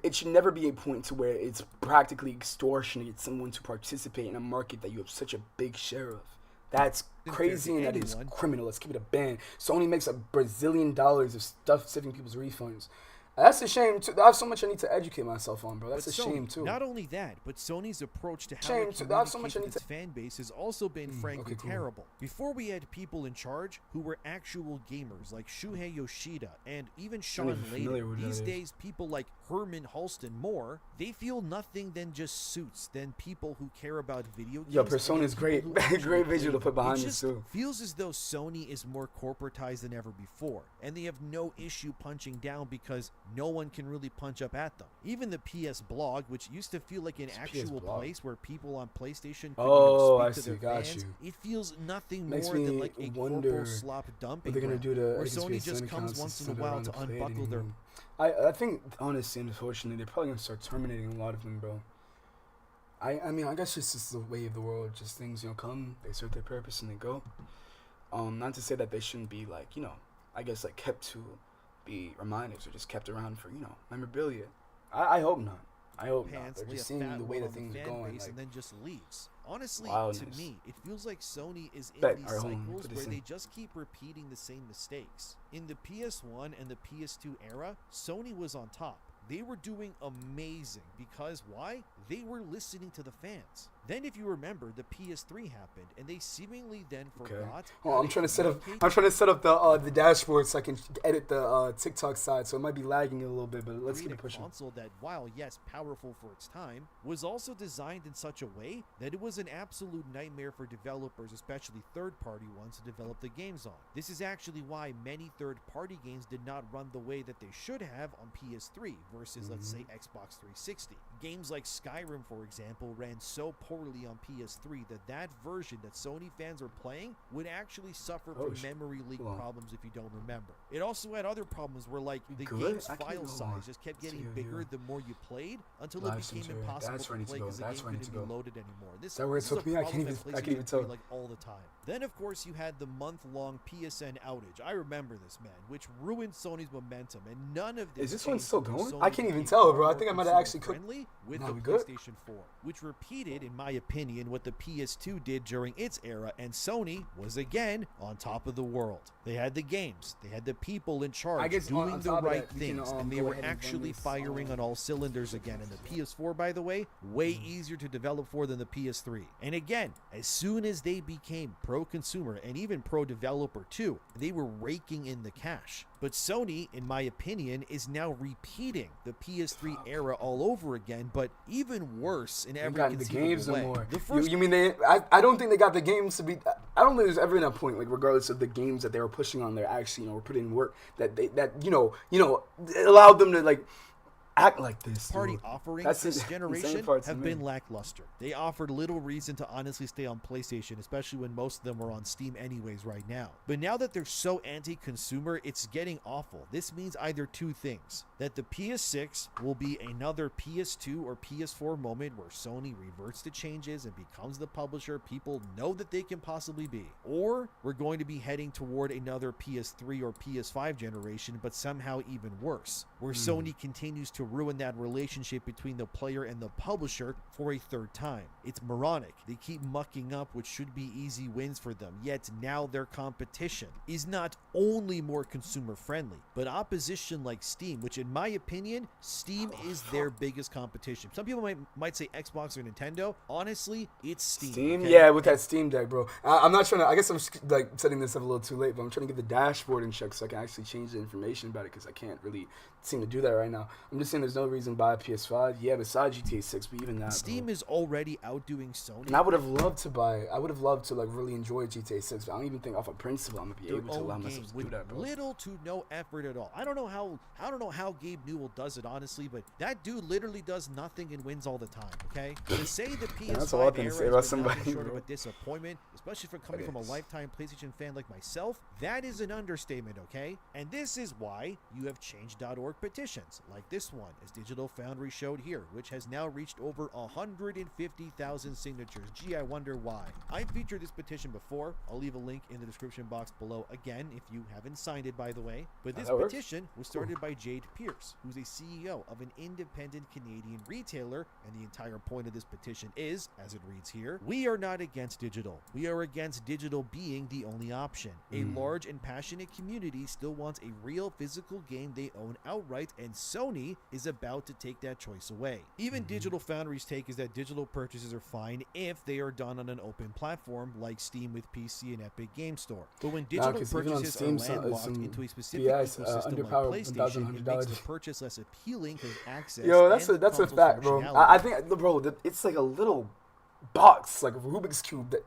It should never be a point to where it's practically extortionate get someone to participate in a market that you have such a big share of. That's crazy and that is criminal. Let's keep it a ban. Sony makes $1 billion of stuff saving people's refunds. That's a shame too. I have so much I need to educate myself on, bro. That's a shame too. Not only that, but Sony's approach to how it communicates with its fan base has also been frankly terrible. Before we had people in charge who were actual gamers like Shuhei Yoshida and even Sean Layden. These days, people like Herman Halston Moore, they feel nothing than just suits, than people who care about video games. Yo, Persona's great. Great visual to put behind this too. Feels as though Sony is more corporatized than ever before, and they have no issue punching down because no one can really punch up at them. Even the PS blog, which used to feel like an actual place where people on PlayStation could speak to their fans, it feels nothing more than like a corporal slop dumping ground, where Sony just comes once in a while to unbuckle their... I think, honestly, unfortunately, they're probably going to start terminating a lot of them, bro. I mean, I guess it's just the way of the world. Just things, come, they serve their purpose, and they go. Not to say that they shouldn't be, like, I guess, like, kept to be reminders or just kept around for, memorabilia. I hope not. I hope not. They're just seeing the way that things are going. And then just leaves. Honestly, to me, it feels like Sony is in these cycles where they just keep repeating the same mistakes. In the PS1 and the PS2 era, Sony was on top. They were doing amazing because why? They were listening to the fans. Then, if you remember, the PS3 happened, and they seemingly then forgot. Oh, I'm trying to set up. I'm trying to set up the dashboard so I can edit the TikTok side. So it might be lagging a little bit, but let's keep it pushing. A console that, while yes, powerful for its time, was also designed in such a way that it was an absolute nightmare for developers, especially third-party ones, to develop the games on. This is actually why many third-party games did not run the way that they should have on PS3 versus, let's say, Xbox 360. Games like Skyrim, for example, ran so poorly poorly on PS3 that version that Sony fans are playing would actually suffer from memory leak problems if you don't remember. It also had other problems where like the game's file size just kept getting bigger the more you played until it became impossible to play because the game couldn't be loaded anymore. This is a problem that PlayStation like all the time. Then of course you had the month-long PSN outage. I remember this, man, which ruined Sony's momentum, and none of this. Is this one still going? I can't even tell, bro. I think I might have actually friendly with the PlayStation 4, which repeated, in my opinion, what the PS2 did during its era, and Sony was again on top of the world. They had the games, they had the people in charge doing the right things, and they were actually firing on all cylinders again. And the PS4, by the way, way easier to develop for than the PS3. And again, as soon as they became pro-consumer and even pro-developer too, they were raking in the cash. But Sony, in my opinion, is now repeating the PS3 era all over again, but even worse in every conceivable way. The first you mean they? I don't think they got the games to be. I don't think there's ever been a point, like regardless of the games that they were pushing on there, actually, were putting in work that allowed them to like act like this. Party offerings this generation have been lackluster. They offered little reason to honestly stay on PlayStation, especially when most of them are on Steam anyways right now. But now that they're so anti-consumer, it's getting awful. This means either two things: that the PS6 will be another PS2 or PS4 moment where Sony reverts to changes and becomes the publisher people know that they can possibly be, or we're going to be heading toward another PS3 or PS5 generation, but somehow even worse, where Sony continues to ruin that relationship between the player and the publisher for a third time. It's moronic. They keep mucking up what should be easy wins for them, yet now their competition is not only more consumer friendly, but opposition like Steam, which in my opinion, Steam is their biggest competition. Some people might say Xbox or Nintendo. Honestly, it's Steam. Okay? Yeah, with that Steam Deck, bro. I'm not trying to, I guess I'm like setting this up a little too late, but I'm trying to get the dashboard in check so I can actually change the information about it, because I can't really seem to do that right now. I'm just saying there's no reason to buy a PS5. Yeah, besides GTA 6, but even that. Steam is already outdoing Sony. And I would have loved to like really enjoy GTA 6, but I don't even think off of principle I'm gonna be able to allow myself to do that, bro. Little to no effort at all. I don't know how Gabe Newell does it, honestly, but that dude literally does nothing and wins all the time. Okay, to say the PS5 era is nothing short of a disappointment, especially for coming from a lifetime PlayStation fan like myself, that is an understatement. Okay, and this is why you have change.org petitions like this one, as Digital Foundry showed here, which has now reached over 150,000 signatures. Gee, I wonder why. I featured this petition before. I'll leave a link in the description box below again if you haven't signed it, by the way. But this petition was started by Jade Pierce, who's a CEO of an independent Canadian retailer, and the entire point of this petition is, as it reads here, we are not against digital. We are against digital being the only option. A large and passionate community still wants a real physical game they own outright, and Sony is about to take that choice away. Even Digital Foundry's take is that digital purchases are fine if they are done on an open platform like Steam with PC and Epic Game Store. But when digital purchases are landlocked into a specific ecosystem like PlayStation, it makes the purchase less appealing because access. Yo, that's a fact, bro. I think, bro, it's like a little box, like a Rubik's Cube that.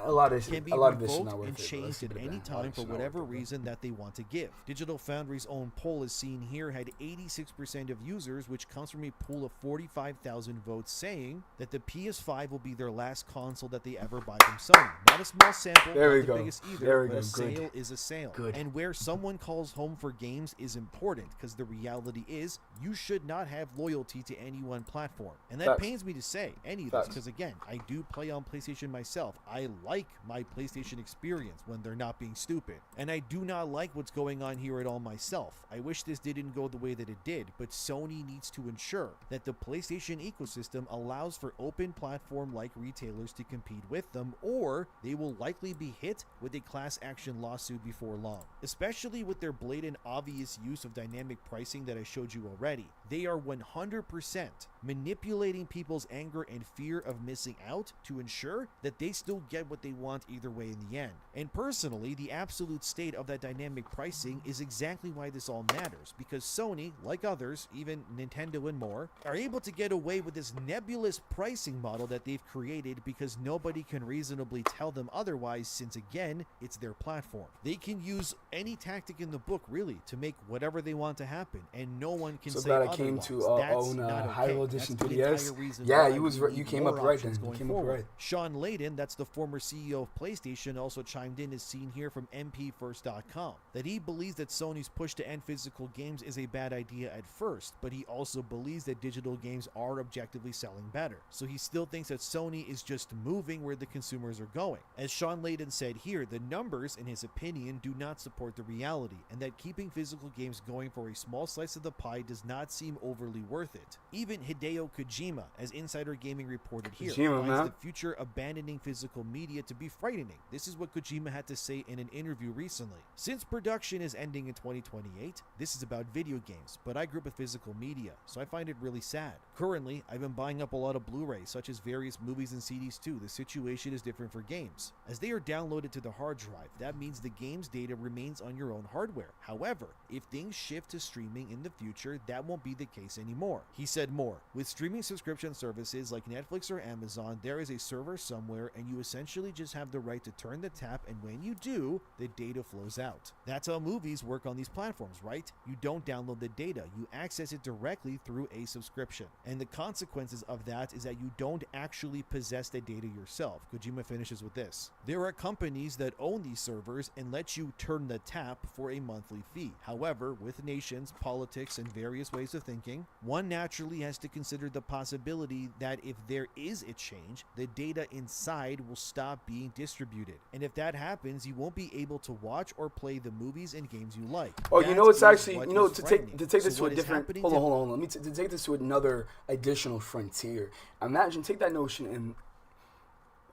A lot of this can be revoked and changed at any time for whatever reason that they want to give. Digital Foundry's own poll, as seen here, had 86% of users, which comes from a pool of 45,000 votes, saying that the PS5 will be their last console that they ever buy from Sony. Not a small sample, not the biggest either, but a sale is a sale. And where someone calls home for games is important, because the reality is you should not have loyalty to any one platform. And that pains me to say any of this, because again, I do play on PlayStation myself. I like my PlayStation experience when they're not being stupid, and I do not like what's going on here at all myself. I wish this didn't go the way that it did, but Sony needs to ensure that the PlayStation ecosystem allows for open platform like retailers to compete with them, or they will likely be hit with a class action lawsuit before long, especially with their blatant obvious use of dynamic pricing that I showed you already. They are 100% manipulating people's anger and fear of missing out to ensure that they still get what they want either way in the end. And personally, the absolute state of that dynamic pricing is exactly why this all matters, because Sony, like others, even Nintendo and more, are able to get away with this nebulous pricing model that they've created because nobody can reasonably tell them otherwise, since again, it's their platform. They can use any tactic in the book really to make whatever they want to happen, and no one can say otherwise. came to otherwise. own That's not Hyrule okay. Edition That's the 3DS. entire reason Yeah, why you was we right. You need came more up right options then. You going came up forward. right. Sean Layden, that's the former CEO of PlayStation, also chimed in as seen here from MPFirst.com that he believes that Sony's push to end physical games is a bad idea at first, but he also believes that digital games are objectively selling better. So he still thinks that Sony is just moving where the consumers are going. As Sean Layden said here, the numbers, in his opinion, do not support the reality, and that keeping physical games going for a small slice of the pie does not seem overly worth it. Even Hideo Kojima, as Insider Gaming reported here, finds the future abandoning physical media to be frightening. This is what Kojima had to say in an interview recently. Since production is ending in 2028, this is about video games, but I grew up with physical media, so I find it really sad. Currently, I've been buying up a lot of Blu-rays, such as various movies and CDs too. The situation is different for games. As they are downloaded to the hard drive, that means the game's data remains on your own hardware. However, if things shift to streaming in the future, that won't be the case anymore. He said more, with streaming subscription services like Netflix or Amazon, there is a server somewhere and you essentially just have the right to turn the tap, and when you do, the data flows out. That's how movies work on these platforms, right? You don't download the data, you access it directly through a subscription. And the consequences of that is that you don't actually possess the data yourself. Kojima finishes with this. There are companies that own these servers and let you turn the tap for a monthly fee. However, with nations, politics, and various ways of thinking, one naturally has to consider the possibility that if there is a change, the data inside will stop being distributed. And if that happens, you won't be able to watch or play the movies and games you like. Oh, you know, it's actually, you know, to take this So to a different, hold on. Let me to take this to another additional frontier. Imagine, take that notion and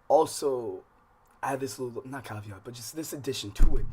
also add this little, not caveat, but just this addition to it.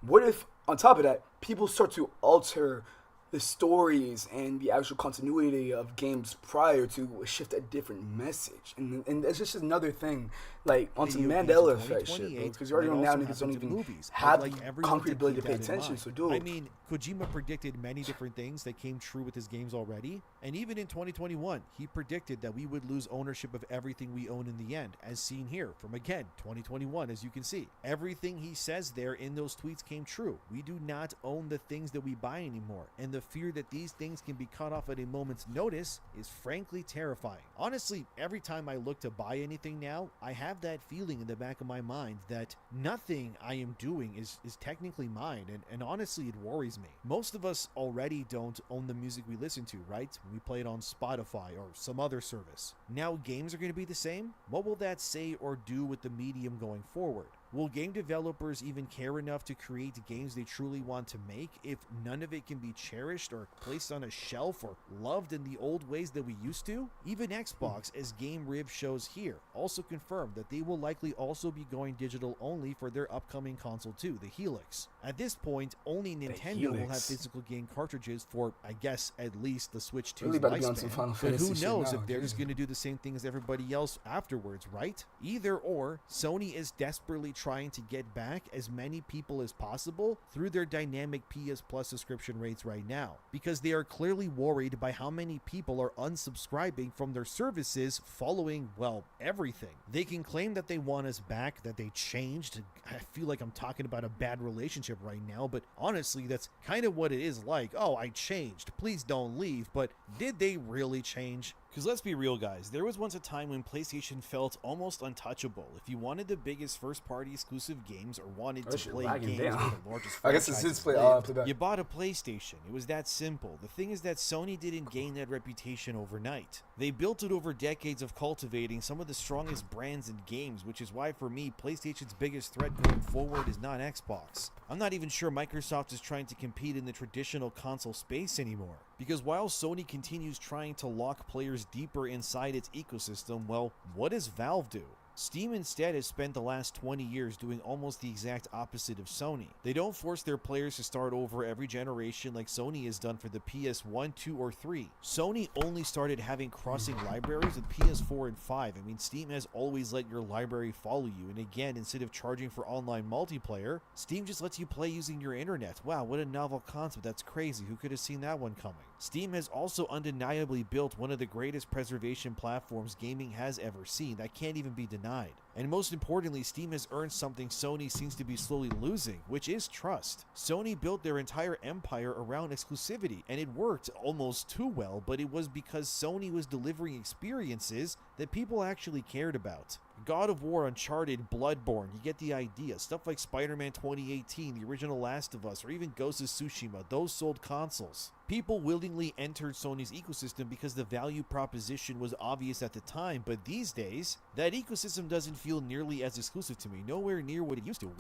What if, on top of that, people start to alter the stories and the actual continuity of games prior to shift a different message? And it's just another thing, like, on some Mandela effect shit, bro. Because you already know now niggas don't even have the concrete ability to pay attention, so do it. I mean, Kojima predicted many different things that came true with his games already, and even in 2021, he predicted that we would lose ownership of everything we own in the end, as seen here from, again, 2021, as you can see. Everything he says there in those tweets came true. We do not own the things that we buy anymore, and the fear that these things can be cut off at a moment's notice is frankly terrifying. Honestly, every time I look to buy anything now, I have that feeling in the back of my mind that nothing I am doing is technically mine, and honestly, it worries me. Most of us already don't own the music we listen to, right? We play it on Spotify or some other service. Now games are going to be the same? What will that say or do with the medium going forward? Will game developers even care enough to create games they truly want to make if none of it can be cherished or placed on a shelf or loved in the old ways that we used to? Even Xbox, as Game Rib shows here, also confirmed that they will likely also be going digital only for their upcoming console too, the Helix. At this point, only Nintendo will have physical game cartridges for, I guess, at least the Switch 2's lifespan. But who knows if they're just going to do the same thing as everybody else afterwards, right? Either or, Sony is desperately trying to get back as many people as possible through their dynamic PS Plus subscription rates right now, because they are clearly worried by how many people are unsubscribing from their services following, well, everything. They can claim that they want us back, that they changed. I feel like I'm talking about a bad relationship right now, but honestly, that's kind of what it is like. Oh, I changed. Please don't leave. But did they really change? Because let's be real, guys, there was once a time when PlayStation felt almost untouchable. If you wanted the biggest first-party exclusive games or wanted to play games with the largest I guess it's franchises lived, you bought a PlayStation. It was that simple. The thing is that Sony didn't gain that reputation overnight. They built it over decades of cultivating some of the strongest brands and games, which is why, for me, PlayStation's biggest threat going forward is not Xbox. I'm not even sure Microsoft is trying to compete in the traditional console space anymore. Because while Sony continues trying to lock players deeper inside its ecosystem, well, what does Valve do? Steam instead has spent the last 20 years doing almost the exact opposite of Sony. They don't force their players to start over every generation like Sony has done for the PS1, 2, or 3. Sony only started having crossing libraries with PS4 and 5. I mean, Steam has always let your library follow you, and again, instead of charging for online multiplayer, Steam just lets you play using your internet. Wow, what a novel concept. That's crazy. Who could have seen that one coming? Steam has also undeniably built one of the greatest preservation platforms gaming has ever seen. That can't even be denied. And most importantly, Steam has earned something Sony seems to be slowly losing, which is trust. Sony built their entire empire around exclusivity, and it worked almost too well, but it was because Sony was delivering experiences that people actually cared about. God of War, Uncharted, Bloodborne, you get the idea. Stuff like Spider-Man 2018, the original Last of Us, or even Ghost of Tsushima, those sold consoles. People willingly entered Sony's ecosystem because the value proposition was obvious at the time, but these days, that ecosystem doesn't feel nearly as exclusive to me, nowhere near what it used to.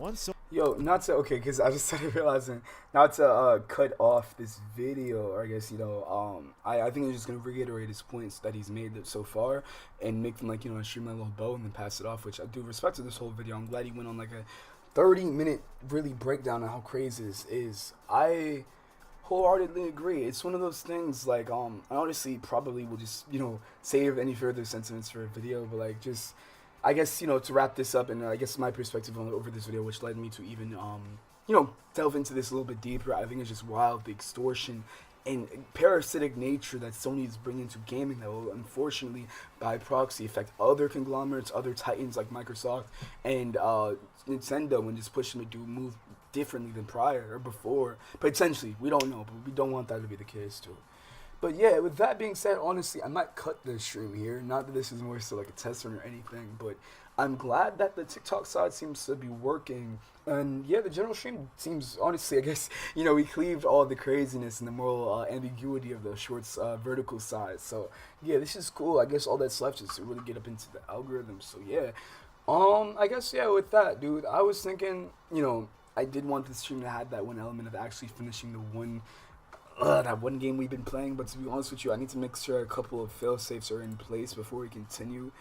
Yo, not to, okay, because I just started realizing, not to cut off this video, or I guess, you know, I think I'm just going to reiterate his points that he's made so far, and make them, like, you know, stream a little bow, and then pass it off, which I do respect to this whole video. I'm glad he went on, like, a 30-minute, really breakdown of how crazy this is. I wholeheartedly agree. It's one of those things, like, I honestly probably will just, you know, save any further sentiments for a video, but, like, just, I guess, you know, to wrap this up, and I guess my perspective on over this video, which led me to even, you know, delve into this a little bit deeper. I think it's just wild, the extortion and parasitic nature that Sony is bringing to gaming that will, unfortunately, by proxy, affect other conglomerates, other titans like Microsoft and Nintendo, and just push them to move differently than prior or before. Potentially, we don't know, but we don't want that to be the case too. But yeah, with that being said, honestly, I might cut the stream here. Not that this is more so like a test run or anything, but I'm glad that the TikTok side seems to be working. And yeah, the general stream seems, honestly, I guess, you know, we cleaved all the craziness and the moral ambiguity of the shorts vertical side. So yeah, this is cool. I guess all that's left is to really get up into the algorithm. So yeah, I guess, yeah, with that, dude, I was thinking, you know, I did want this stream to have that one element of actually finishing the one that one game we've been playing, but to be honest with you, I need to make sure a couple of fail-safes are in place before we continue.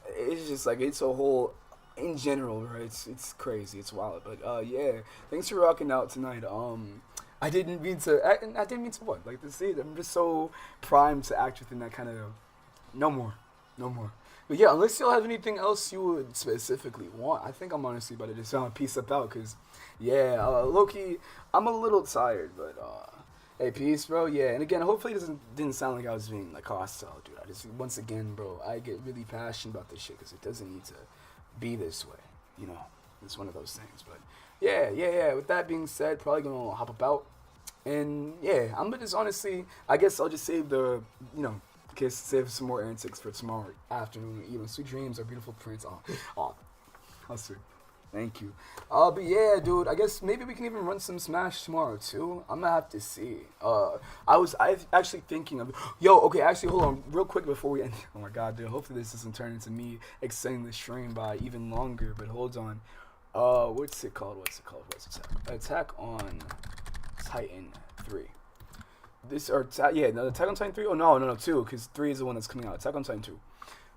It's just like, it's a whole, in general, right, it's crazy, it's wild, but yeah, thanks for rocking out tonight. I didn't mean to what, like, to see it, I'm just so primed to act within that kind of, no more, but yeah, unless y'all have anything else you would specifically want, I think I'm honestly about to just peace up out, because, yeah, low-key, I'm a little tired, but, hey, peace, bro. Yeah, and again, hopefully it didn't sound like I was being, like, hostile, dude. I just, once again, bro, I get really passionate about this shit because it doesn't need to be this way, you know. It's one of those things, but yeah. With that being said, probably gonna hop up out, and yeah, I'm gonna just honestly, I guess I'll just save the, you know, save some more antics for tomorrow afternoon. You know, sweet dreams are beautiful prints. Oh, how sweet. Thank you. But yeah, dude, I guess maybe we can even run some Smash tomorrow, too. I'm gonna have to see. I actually thinking of, okay, actually, hold on, real quick before we end. Oh my god, dude, hopefully this doesn't turn into me extending the stream by even longer, but hold on. What's it called? Attack on Titan 3. Attack on Titan 3? Oh, no, 2, because 3 is the one that's coming out. Attack on Titan 2.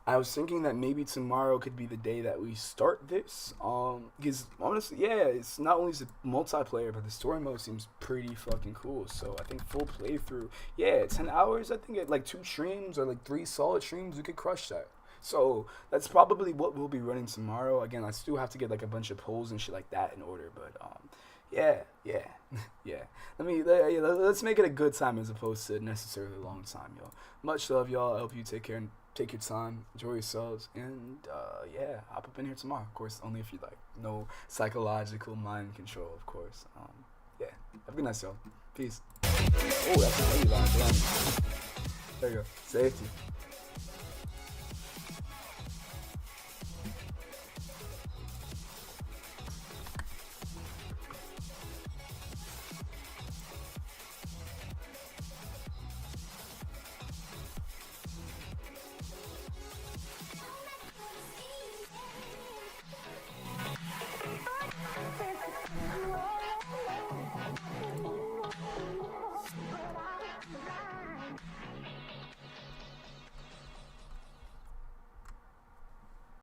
I was thinking that maybe tomorrow could be the day that we start this, because honestly, yeah, it's not only is it multiplayer, but the story mode seems pretty fucking cool. So I think full playthrough, yeah, 10 hours, I think at like 2 streams or like 3 solid streams, we could crush that. So that's probably what we'll be running tomorrow. Again, I still have to get like a bunch of polls and shit like that in order, but yeah. Let's make it a good time as opposed to necessarily a long time, yo. Much love, y'all. I hope you take care and take your time, enjoy yourselves, and yeah, hop up in here tomorrow. Of course, only if you like. No psychological mind control, of course. Yeah, have a good night, y'all. Peace. Oh, that's a really long time. There you go. Safety.